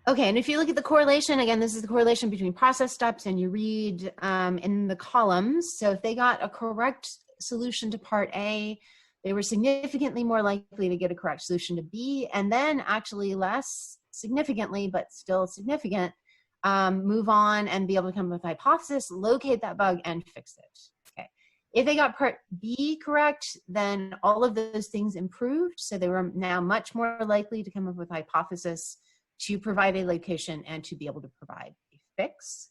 Okay, and if you look at the correlation, again, this is the correlation between process steps, and you read in the columns. So if they got a correct solution to part A, they were significantly more likely to get a correct solution to B, and then actually less significantly, but still significant, move on and be able to come up with a hypothesis, locate that bug, and fix it. Okay. If they got part B correct, then all of those things improved. So they were now much more likely to come up with a hypothesis, to provide a location, and to be able to provide a fix.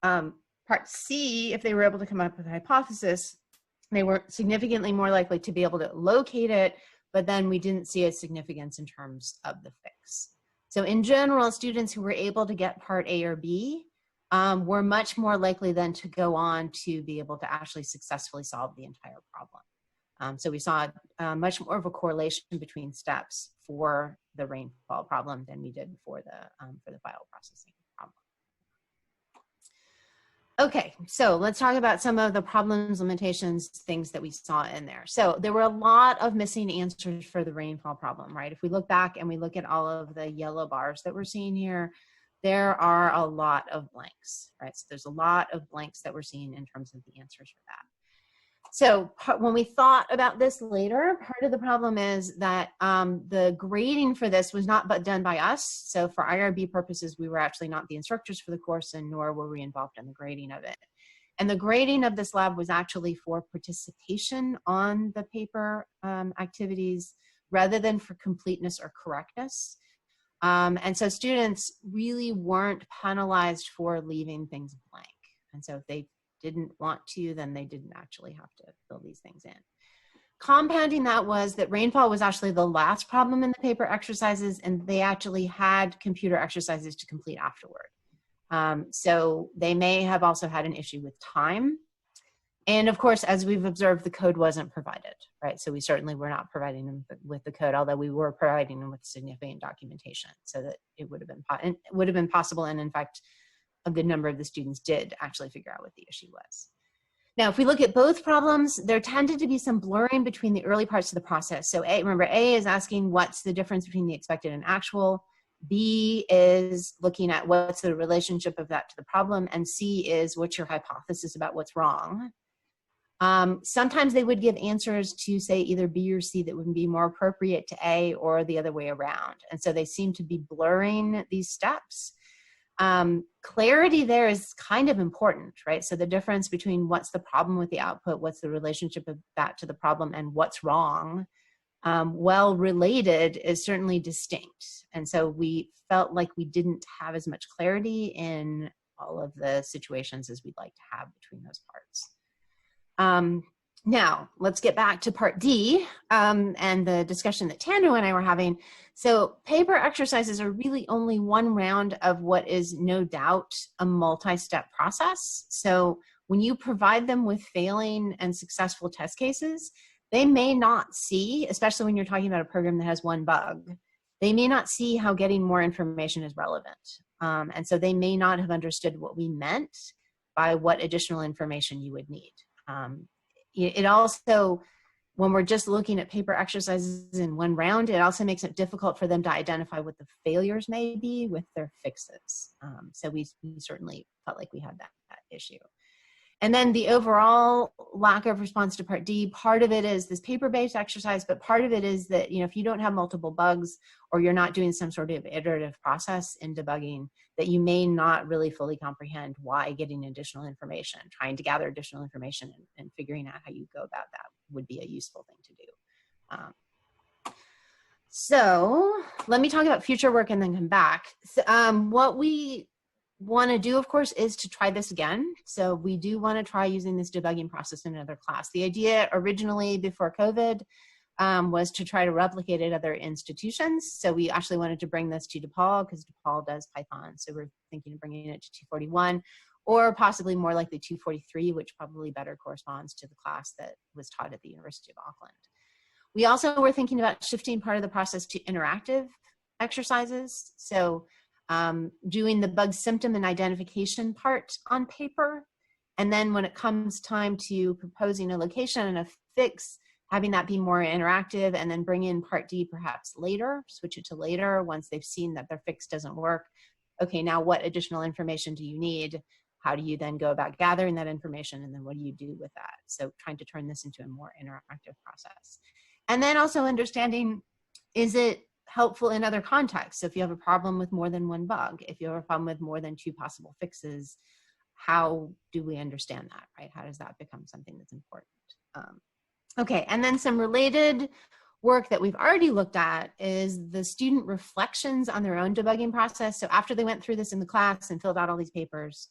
Part C, if they were able to come up with a hypothesis, they were significantly more likely to be able to locate it, but then we didn't see a significance in terms of the fix. So in general, students who were able to get part A or B were much more likely then to go on to be able to actually successfully solve the entire problem. So we saw much more of a correlation between steps for the rainfall problem than we did for the file processing problem. Okay, so let's talk about some of the problems, limitations, things that we saw in there. So there were a lot of missing answers for the rainfall problem, right? If we look back and we look at all of the yellow bars that we're seeing here, there are a lot of blanks, right? So there's a lot of blanks that we're seeing in terms of the answers for that. So when we thought about this later, part of the problem is that the grading for this was not done by us. So for IRB purposes, we were actually not the instructors for the course, and nor were we involved in the grading of it. And the grading of this lab was actually for participation on the paper activities rather than for completeness or correctness. And so students really weren't penalized for leaving things blank. And so if they didn't want to, then they didn't actually have to fill these things in. Compounding that was that rainfall was actually the last problem in the paper exercises, and they actually had computer exercises to complete afterward. So they may have also had an issue with time. And of course, as we've observed, the code wasn't provided, right? So we certainly were not providing them with the code, although we were providing them with significant documentation so that it would have been possible, and in fact, a good number of the students did actually figure out what the issue was. Now, if we look at both problems, there tended to be some blurring between the early parts of the process. So remember, A is asking what's the difference between the expected and actual. B is looking at what's the relationship of that to the problem. And C is what's your hypothesis about what's wrong. Sometimes they would give answers to say either B or C that would be more appropriate to A, or the other way around. And so they seem to be blurring these steps. Clarity there is kind of important, right? So the difference between what's the problem with the output, what's the relationship of that to the problem, and what's wrong, well related, is certainly distinct. And so we felt like we didn't have as much clarity in all of the situations as we'd like to have between those parts. Now, let's get back to part D and the discussion that Tando and I were having. So paper exercises are really only one round of what is no doubt a multi-step process. So when you provide them with failing and successful test cases, they may not see, especially when you're talking about a program that has one bug, they may not see how getting more information is relevant. And so they may not have understood what we meant by what additional information you would need. It also, when we're just looking at paper exercises in one round, it also makes it difficult for them to identify what the failures may be with their fixes. So we certainly felt like we had that issue. And then the overall lack of response to part D, part of it is this paper-based exercise, but part of it is that, if you don't have multiple bugs, or you're not doing some sort of iterative process in debugging, that you may not really fully comprehend why getting additional information, trying to gather additional information and figuring out how you go about that would be a useful thing to do. So let me talk about future work and then come back. So, what we want to do, of course, is to try this again. So we do want to try using this debugging process in another class. The idea originally before COVID was to try to replicate it at other institutions. So we actually wanted to bring this to DePaul because DePaul does Python. So we're thinking of bringing it to 241 or possibly more likely 243, which probably better corresponds to the class that was taught at the University of Auckland. We also were thinking about shifting part of the process to interactive exercises. So doing the bug symptom and identification part on paper. And then when it comes time to proposing a location and a fix, having that be more interactive, and then bring in part D perhaps later, switch it to later once they've seen that their fix doesn't work. Okay, now what additional information do you need? How do you then go about gathering that information? And then what do you do with that? So trying to turn this into a more interactive process. And then also understanding, is it helpful in other contexts? So if you have a problem with more than one bug, if you have a problem with more than 2 possible fixes, how do we understand that, right? How does that become something that's important? Okay, and then some related work that we've already looked at is the student reflections on their own debugging process. So after they went through this in the class and filled out all these papers,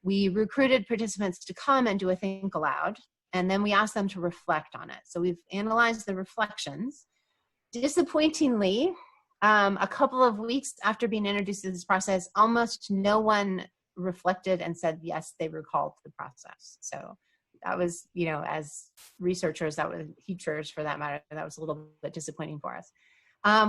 we recruited participants to come and do a think aloud, and then we asked them to reflect on it. So we've analyzed the reflections. Disappointingly, a couple of weeks after being introduced to this process, almost no one reflected and said, yes, they recalled the process. So that was, you know, as researchers, that was teachers for that matter, that was a little bit disappointing for us.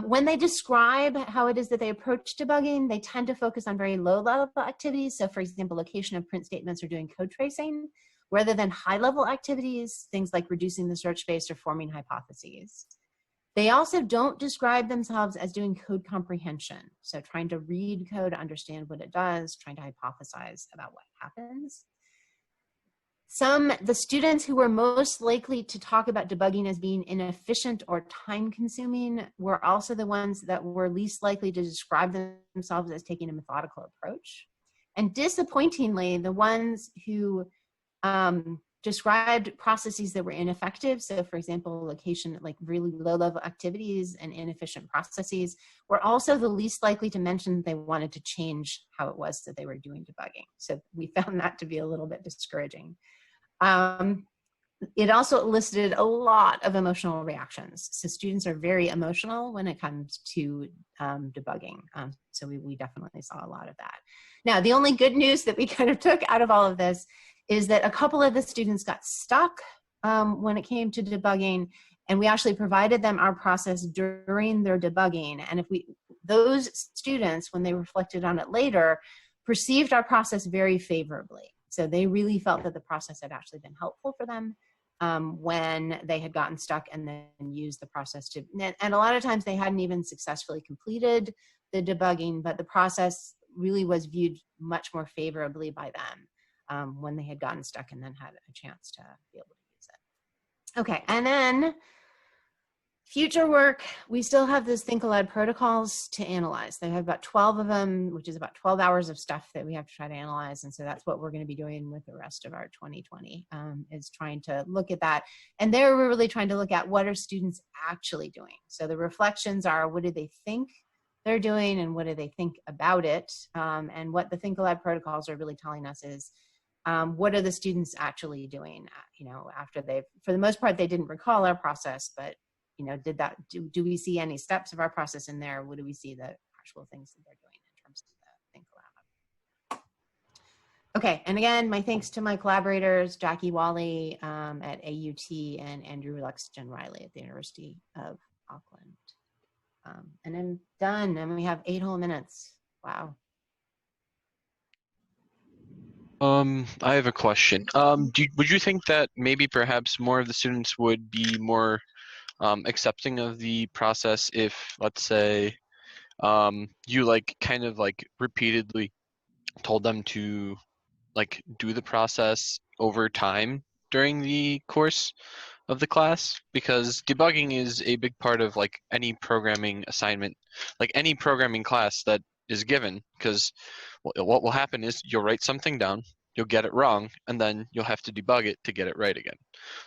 When they describe how it is that they approach debugging, they tend to focus on very low level activities. So for example, location of print statements or doing code tracing, rather than high level activities, things like reducing the search space or forming hypotheses. They also don't describe themselves as doing code comprehension. So trying to read code, understand what it does, trying to hypothesize about what happens. The students who were most likely to talk about debugging as being inefficient or time consuming were also the ones that were least likely to describe themselves as taking a methodical approach. And disappointingly, the ones who described processes that were ineffective, so for example, location, like really low-level activities and inefficient processes, were also the least likely to mention they wanted to change how it was that they were doing debugging. So we found that to be a little bit discouraging. It also elicited a lot of emotional reactions. So students are very emotional when it comes to debugging. So we definitely saw a lot of that. Now, the only good news that we kind of took out of all of this is that a couple of the students got stuck when it came to debugging, and we actually provided them our process during their debugging. And those students, when they reflected on it later, perceived our process very favorably. So they really felt that the process had actually been helpful for them when they had gotten stuck and then used the process to, and a lot of times they hadn't even successfully completed the debugging, but the process really was viewed much more favorably by them when they had gotten stuck and then had a chance to be able to use it. Okay, and then future work, we still have those Think Aloud protocols to analyze. They have about 12 of them, which is about 12 hours of stuff that we have to try to analyze. And so that's what we're going to be doing with the rest of our 2020, is trying to look at that. And there we're really trying to look at what are students actually doing. So the reflections are, what do they think they're doing and what do they think about it? And what the Think Aloud protocols are really telling us is, what are the students actually doing? You know, after for the most part, they didn't recall our process, but you know, do we see any steps of our process in there? What do we see the actual things that they're doing in terms of the Think Aloud? Okay, and again, my thanks to my collaborators, Jackie Wally at AUT and Andrew Luxton Riley at the University of Auckland. And I'm done, and we have 8 whole minutes. Wow. I have a question. Would you think that maybe perhaps more of the students would be more accepting of the process if, let's say, you kind of repeatedly told them to do the process over time during the course of the class? Because debugging is a big part of any programming assignment, any programming class that is given, because what will happen is you'll write something down, you'll get it wrong, and then you'll have to debug it to get it right again.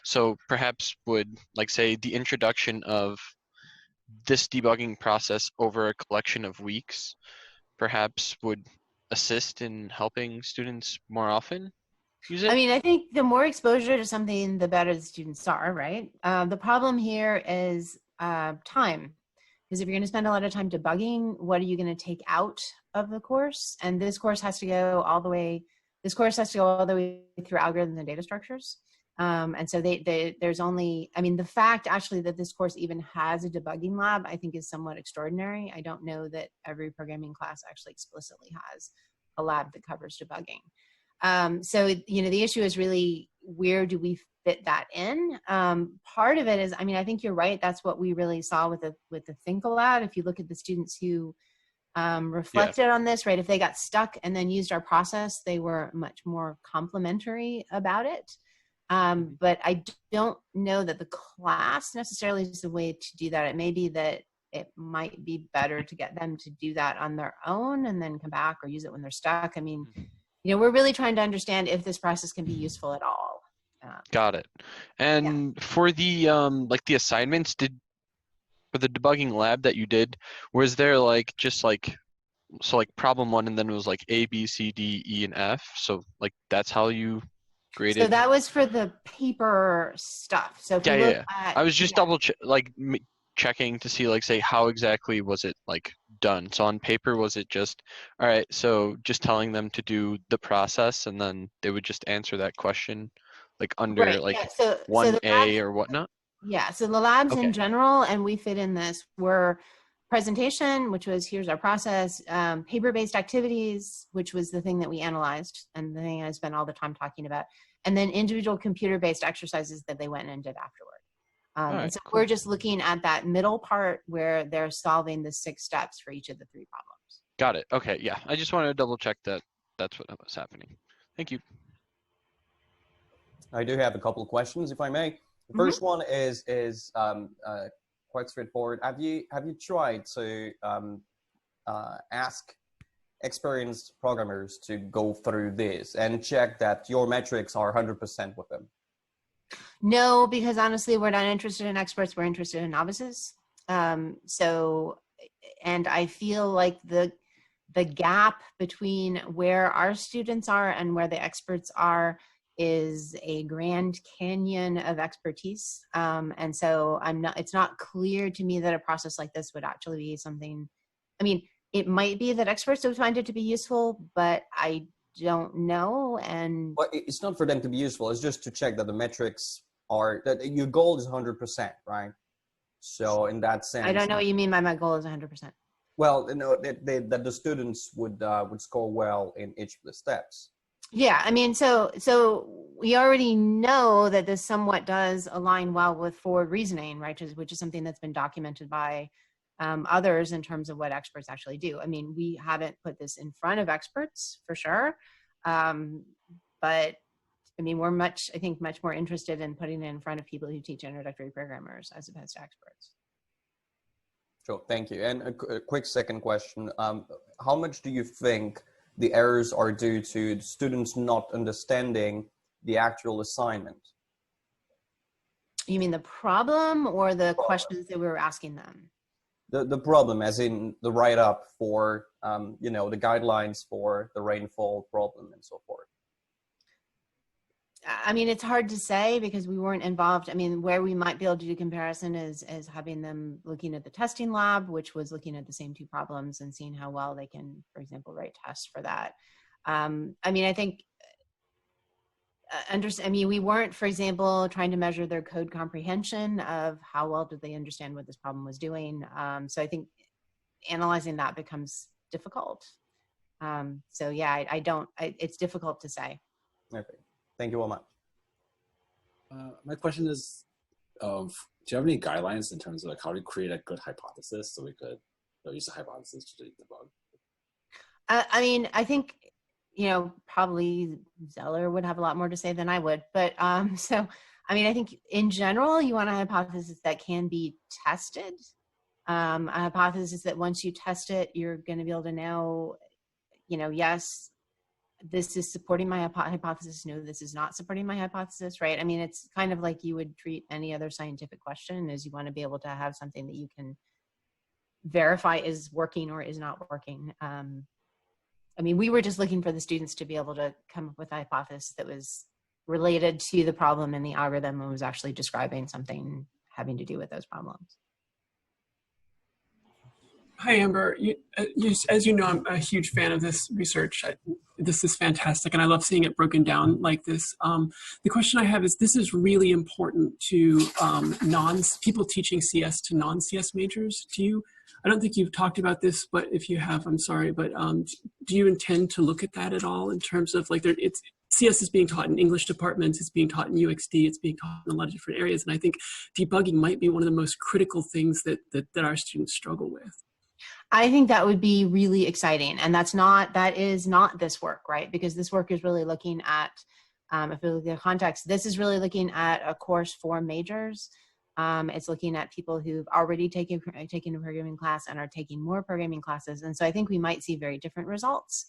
So perhaps would say the introduction of this debugging process over a collection of weeks perhaps would assist in helping students more often? use it? I mean, I think the more exposure to something, the better the students are, right? The problem here is time. Because if you're going to spend a lot of time debugging, what are you going to take out of the course? And this course has to go all the way, this course has to go all the way through algorithms and data structures. And so there's only, I mean, the fact actually that this course even has a debugging lab, I think is somewhat extraordinary. I don't know that every programming class actually explicitly has a lab that covers debugging. So, you know, the issue is really, where do we fit that in? Part of it is, I mean, I think you're right. That's what we really saw with the Think Aloud. If you look at the students who reflected on this, right, if they got stuck and then used our process, they were much more complimentary about it. But I don't know that the class necessarily is the way to do that. It may be that it might be better to get them to do that on their own and then come back or use it when they're stuck. I mean, you know, we're really trying to understand if this process can be useful at all. Got it. And for the like the assignments, for the debugging lab that you did, was there like just like, so like problem 1 and then it was like A, B, C, D, E, and F? So like that's how you graded? So that was for the paper stuff. So if we look at, I was just checking to see, like, say, how exactly was it like done. So on paper, was it just, all right, so just telling them to do the process and then they would just answer that question like under right, like yeah. So 1A or whatnot? Yeah, so the labs Okay. in general, and we fit in this, were presentation, which was here's our process, paper-based activities, which was the thing that we analyzed and the thing I spent all the time talking about, and then individual computer-based exercises that they went and did afterward. Right, And so cool. we're just looking at that middle part where they're solving the 6 steps for each of the 3 problems. Got it. Okay, yeah. I just wanted to double check that that's what was happening. Thank you. I do have a couple of questions, if I may. The first one is quite straightforward. Have you tried to ask experienced programmers to go through this and check that your metrics are 100% with them? No, because honestly, we're not interested in experts. We're interested in novices. So, and I feel like the gap between where our students are and where the experts are is a Grand Canyon of expertise. And so it's not clear to me that a process like this would actually be something, I mean, it might be that experts would find it to be useful, but I don't know. And well, it's not for them to be useful. It's just to check that the metrics are, that your goal is 100%, right? So in that sense, I don't know what you mean by my goal is 100%. Well, you know, that the students would score well in each of the steps. Yeah, I mean, so we already know that this somewhat does align well with forward reasoning, right? Which is something that's been documented by others in terms of what experts actually do. I mean, we haven't put this in front of experts for sure, but I mean, we're much more interested in putting it in front of people who teach introductory programmers as opposed to experts. Sure, thank you. And a quick second question: how much do you think the errors are due to the students not understanding the actual assignment? You mean the problem or the questions that we were asking them? The problem, as in the write-up for, you know, the guidelines for the rainfall problem and so forth. I mean, it's hard to say because we weren't involved. I mean, where we might be able to do comparison is having them looking at the testing lab, which was looking at the same 2 problems and seeing how well they can, for example, write tests for that. I mean, I think, we weren't, for example, trying to measure their code comprehension of how well did they understand what this problem was doing. So I think analyzing that becomes difficult. So yeah, it's difficult to say. Okay, thank you very much. My question is, do you have any guidelines in terms of like how to create a good hypothesis so we could use the hypothesis to debug? I mean, I think, you know, probably Zeller would have a lot more to say than I would, but so, I mean, I think in general, you want a hypothesis that can be tested, a hypothesis that once you test it, you're going to be able to know, you know, yes, this is supporting my hypothesis, no, this is not supporting my hypothesis, right? I mean, it's kind of like you would treat any other scientific question, is you want to be able to have something that you can verify is working or is not working. I mean, we were just looking for the students to be able to come up with a hypothesis that was related to the problem in the algorithm and was actually describing something having to do with those problems. Hi, Amber. As you know, I'm a huge fan of this research. This is fantastic, and I love seeing it broken down like this. The question I have is, this is really important to people teaching CS to non-CS majors. I don't think you've talked about this, but if you have, I'm sorry, but do you intend to look at that at all in terms of like, CS is being taught in English departments, it's being taught in UXD, it's being taught in a lot of different areas, and I think debugging might be one of the most critical things that our students struggle with. I think that would be really exciting, and that is not this work, right? Because this work is really looking at, if we look at the context, this is really looking at a course for majors. It's looking at people who've already taken a programming class and are taking more programming classes, and so I think we might see very different results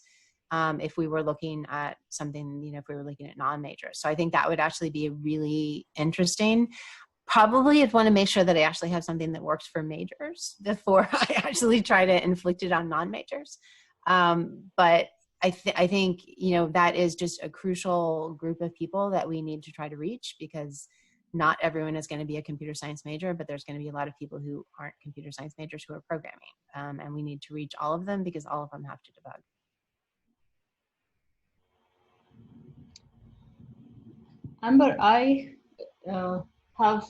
if we were looking at something, if we were looking at non-majors. So I think that would actually be really interesting. Probably I'd want to make sure that I actually have something that works for majors before I actually try to inflict it on non-majors. But I think, that is just a crucial group of people that we need to try to reach, because not everyone is going to be a computer science major, but there's going to be a lot of people who aren't computer science majors who are programming. And we need to reach all of them because all of them have to debug. Amber, I have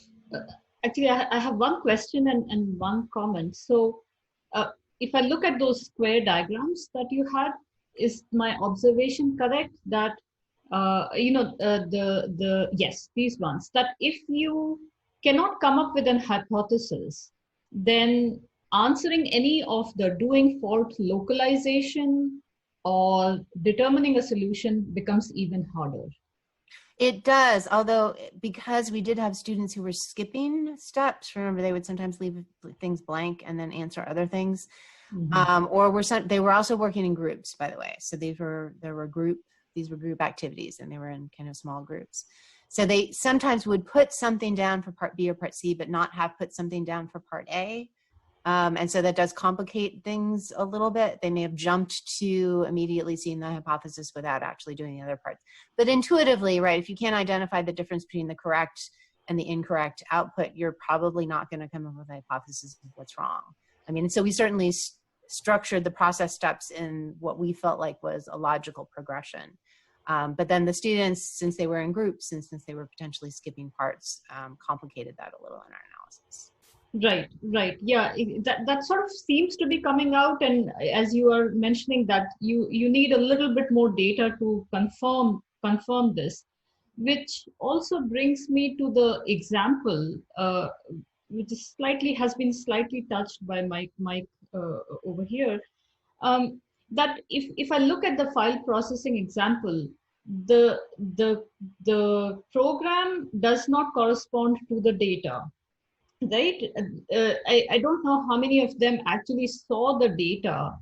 actually I have one question and one comment. So if I look at those square diagrams that you had, is my observation correct that yes, these ones, that if you cannot come up with an hypothesis, then answering any of the doing fault localization or determining a solution becomes even harder? It does, although because we did have students who were skipping steps, remember they would sometimes leave things blank and then answer other things, they were also working in groups, by the way. So these were group activities, and they were in kind of small groups. So they sometimes would put something down for part B or part C, but not have put something down for part A. And so that does complicate things a little bit. They may have jumped to immediately seeing the hypothesis without actually doing the other parts. But intuitively, right, if you can't identify the difference between the correct and the incorrect output, you're probably not going to come up with a hypothesis of what's wrong. I mean, so we certainly structured the process steps in what we felt like was a logical progression. But then the students, since they were in groups and since they were potentially skipping parts, complicated that a little in our analysis. Right. Yeah, that sort of seems to be coming out, and as you are mentioning that you need a little bit more data to confirm this, which also brings me to the example, which is has been slightly touched by Mike over here. That if I look at the file processing example, the program does not correspond to the data. Right, I don't know how many of them actually saw the data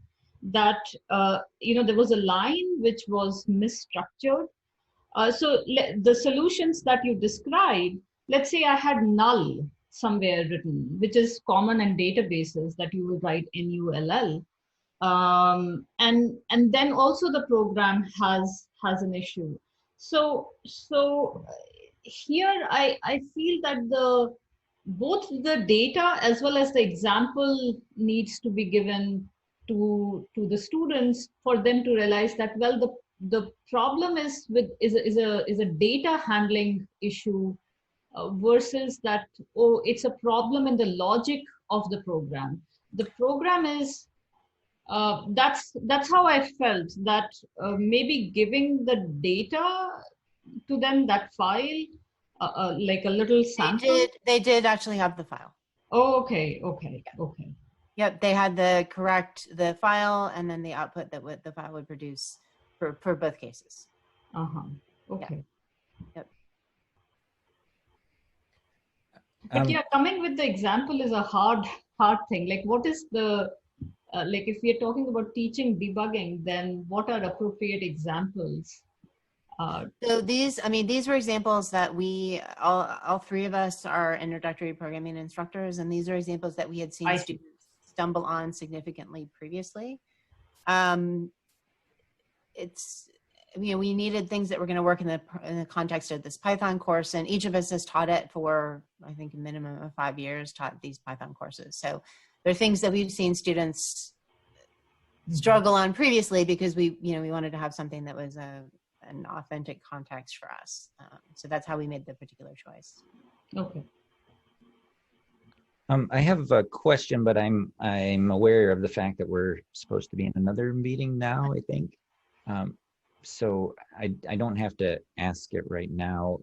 that there was a line which was misstructured. So the solutions that you described, let's say I had null somewhere written, which is common in databases that you will write NULL, and then also the program has an issue. So here I feel that both the data as well as the example needs to be given to the students for them to realize that, well, the problem is a data handling issue versus that, oh, it's a problem in the logic of the program. The program is that's how I felt that maybe giving the data to them, that file, like a little sample. They did actually have the file. Oh, okay. Yep, they had the file and then the output that the file would produce for both cases. Okay. Yep. But yeah, coming with the example is a hard thing. Like, what is the like if we are talking about teaching debugging, then what are appropriate examples? So these were examples that all three of us are introductory programming instructors, and these are examples that we had seen students stumble on significantly previously. it's, you know, we needed things that were going to work in the context of this Python course, and each of us has taught it for, I think, a minimum of 5 years, taught these Python courses. So there are things that we've seen students struggle on previously because we wanted to have something that was an authentic context for us. So that's how we made the particular choice. Okay. I have a question, but I'm aware of the fact that we're supposed to be in another meeting now, I think. So I don't have to ask it right now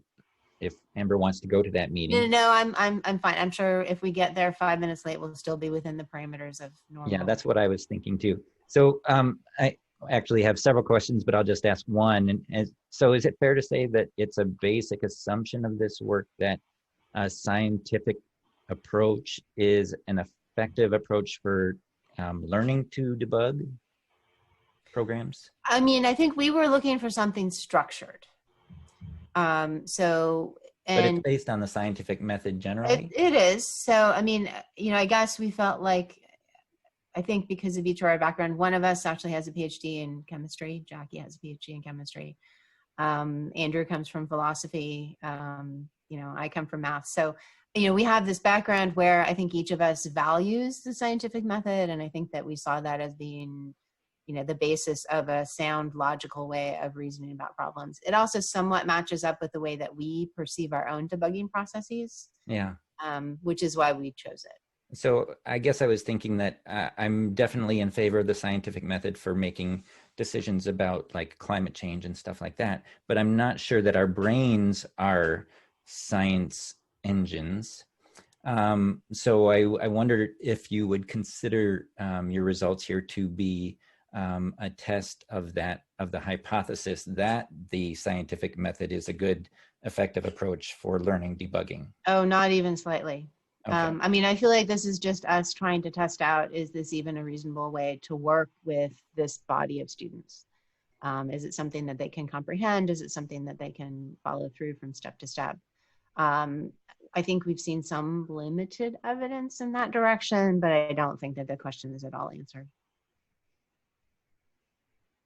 if Amber wants to go to that meeting. No, I'm fine. I'm sure if we get there 5 minutes late, we'll still be within the parameters of normal. Yeah, that's what I was thinking too. So I actually have several questions, but I'll just ask one. And so is it fair to say that it's a basic assumption of this work that a scientific approach is an effective approach for learning to debug programs? I mean, I think we were looking for something structured. But it's based on the scientific method generally? It is. So, I mean, you know, I guess we felt like, I think because of each of our background, one of us actually has a PhD in chemistry. Jackie has a PhD in chemistry. Andrew comes from philosophy. You know, I come from math. So, you know, we have this background where I think each of us values the scientific method. And I think that we saw that as being, you know, the basis of a sound, logical way of reasoning about problems. It also somewhat matches up with the way that we perceive our own debugging processes. Yeah. Which is why we chose it. So I guess I was thinking that I'm definitely in favor of the scientific method for making decisions about like climate change and stuff like that, but I'm not sure that our brains are science engines. So I wondered if you would consider your results here to be a test of the hypothesis that the scientific method is a good, effective approach for learning debugging. Oh, not even slightly. Okay. I mean, I feel like this is just us trying to test out, is this even a reasonable way to work with this body of students? Is it something that they can comprehend? Is it something that they can follow through from step to step? I think we've seen some limited evidence in that direction, but I don't think that the question is at all answered.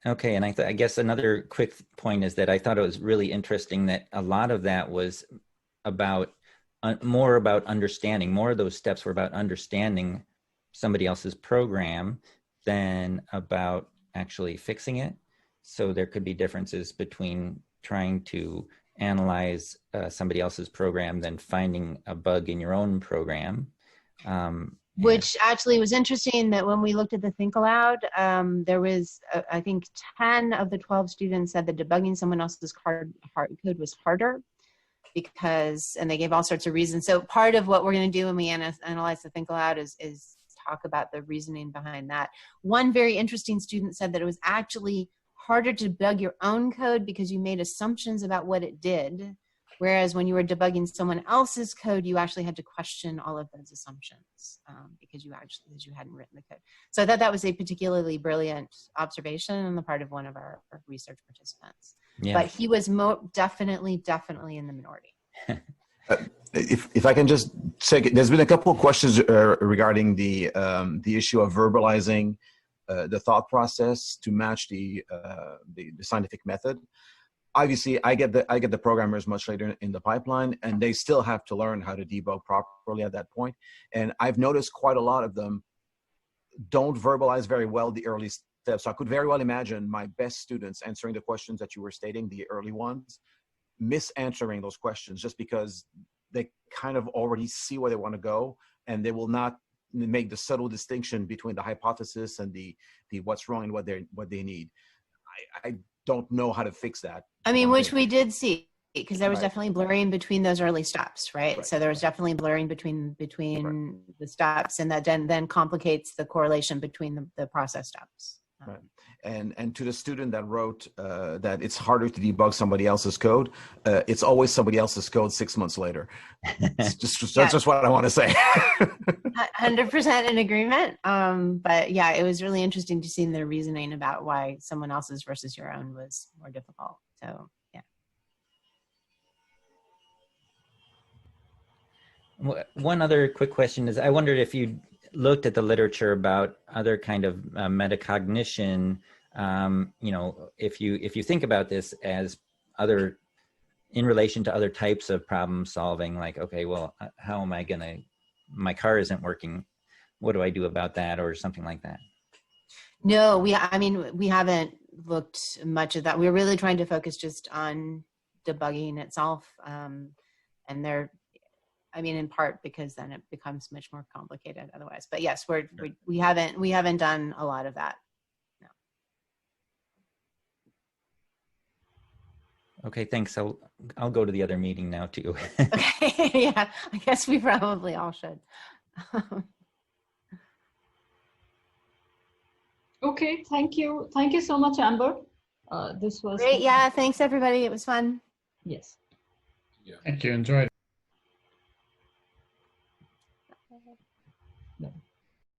Okay, and I guess another quick point is that I thought it was really interesting that a lot of that was about more about understanding. More of those steps were about understanding somebody else's program than about actually fixing it. So there could be differences between trying to analyze somebody else's program than finding a bug in your own program. Which actually was interesting that when we looked at the Think Aloud, there was, I think 10 of the 12 students said that debugging someone else's code was harder because, and they gave all sorts of reasons. So part of what we're going to do when we analyze the Think Aloud is talk about the reasoning behind that. One very interesting student said that it was actually harder to debug your own code because you made assumptions about what it did. Whereas when you were debugging someone else's code, you actually had to question all of those assumptions because you hadn't written the code. So I thought that was a particularly brilliant observation on the part of one of our research participants. Yeah. But he was definitely in the minority. If I can just say, there's been a couple of questions regarding the issue of verbalizing the thought process to match the scientific method. Obviously, I get the programmers much later in the pipeline, and they still have to learn how to debug properly at that point. And I've noticed quite a lot of them don't verbalize very well the early steps. So I could very well imagine my best students answering the questions that you were stating, the early ones, misanswering those questions just because they kind of already see where they want to go, and they will not make the subtle distinction between the hypothesis and the what's wrong and what they need. I don't know how to fix that. I mean, which we did see, because there was definitely blurring between those early steps, right? So there was definitely blurring between the steps, and that then complicates the correlation between the process steps. Right. And to the student that wrote that it's harder to debug somebody else's code, it's always somebody else's code 6 months later. That's just what I want to say. 100% in agreement. But yeah, it was really interesting to see the reasoning about why someone else's versus your own was more difficult. So yeah. One other quick question is, I wondered if you looked at the literature about other kind of metacognition You know, if you think about this as other, in relation to other types of problem solving, like, okay, well, how am I gonna, my car isn't working, what do I do about that, or something like that? No, I mean, we haven't looked much at that. We're really trying to focus just on debugging itself. And I mean, in part because then it becomes much more complicated otherwise. But yes, we haven't done a lot of that. No. Okay, thanks. I'll go to the other meeting now too. Okay, yeah, I guess we probably all should. Okay, thank you. Thank you so much, Amber. This was Great. Yeah, thanks everybody. It was fun. Yes. Thank you. Enjoyed.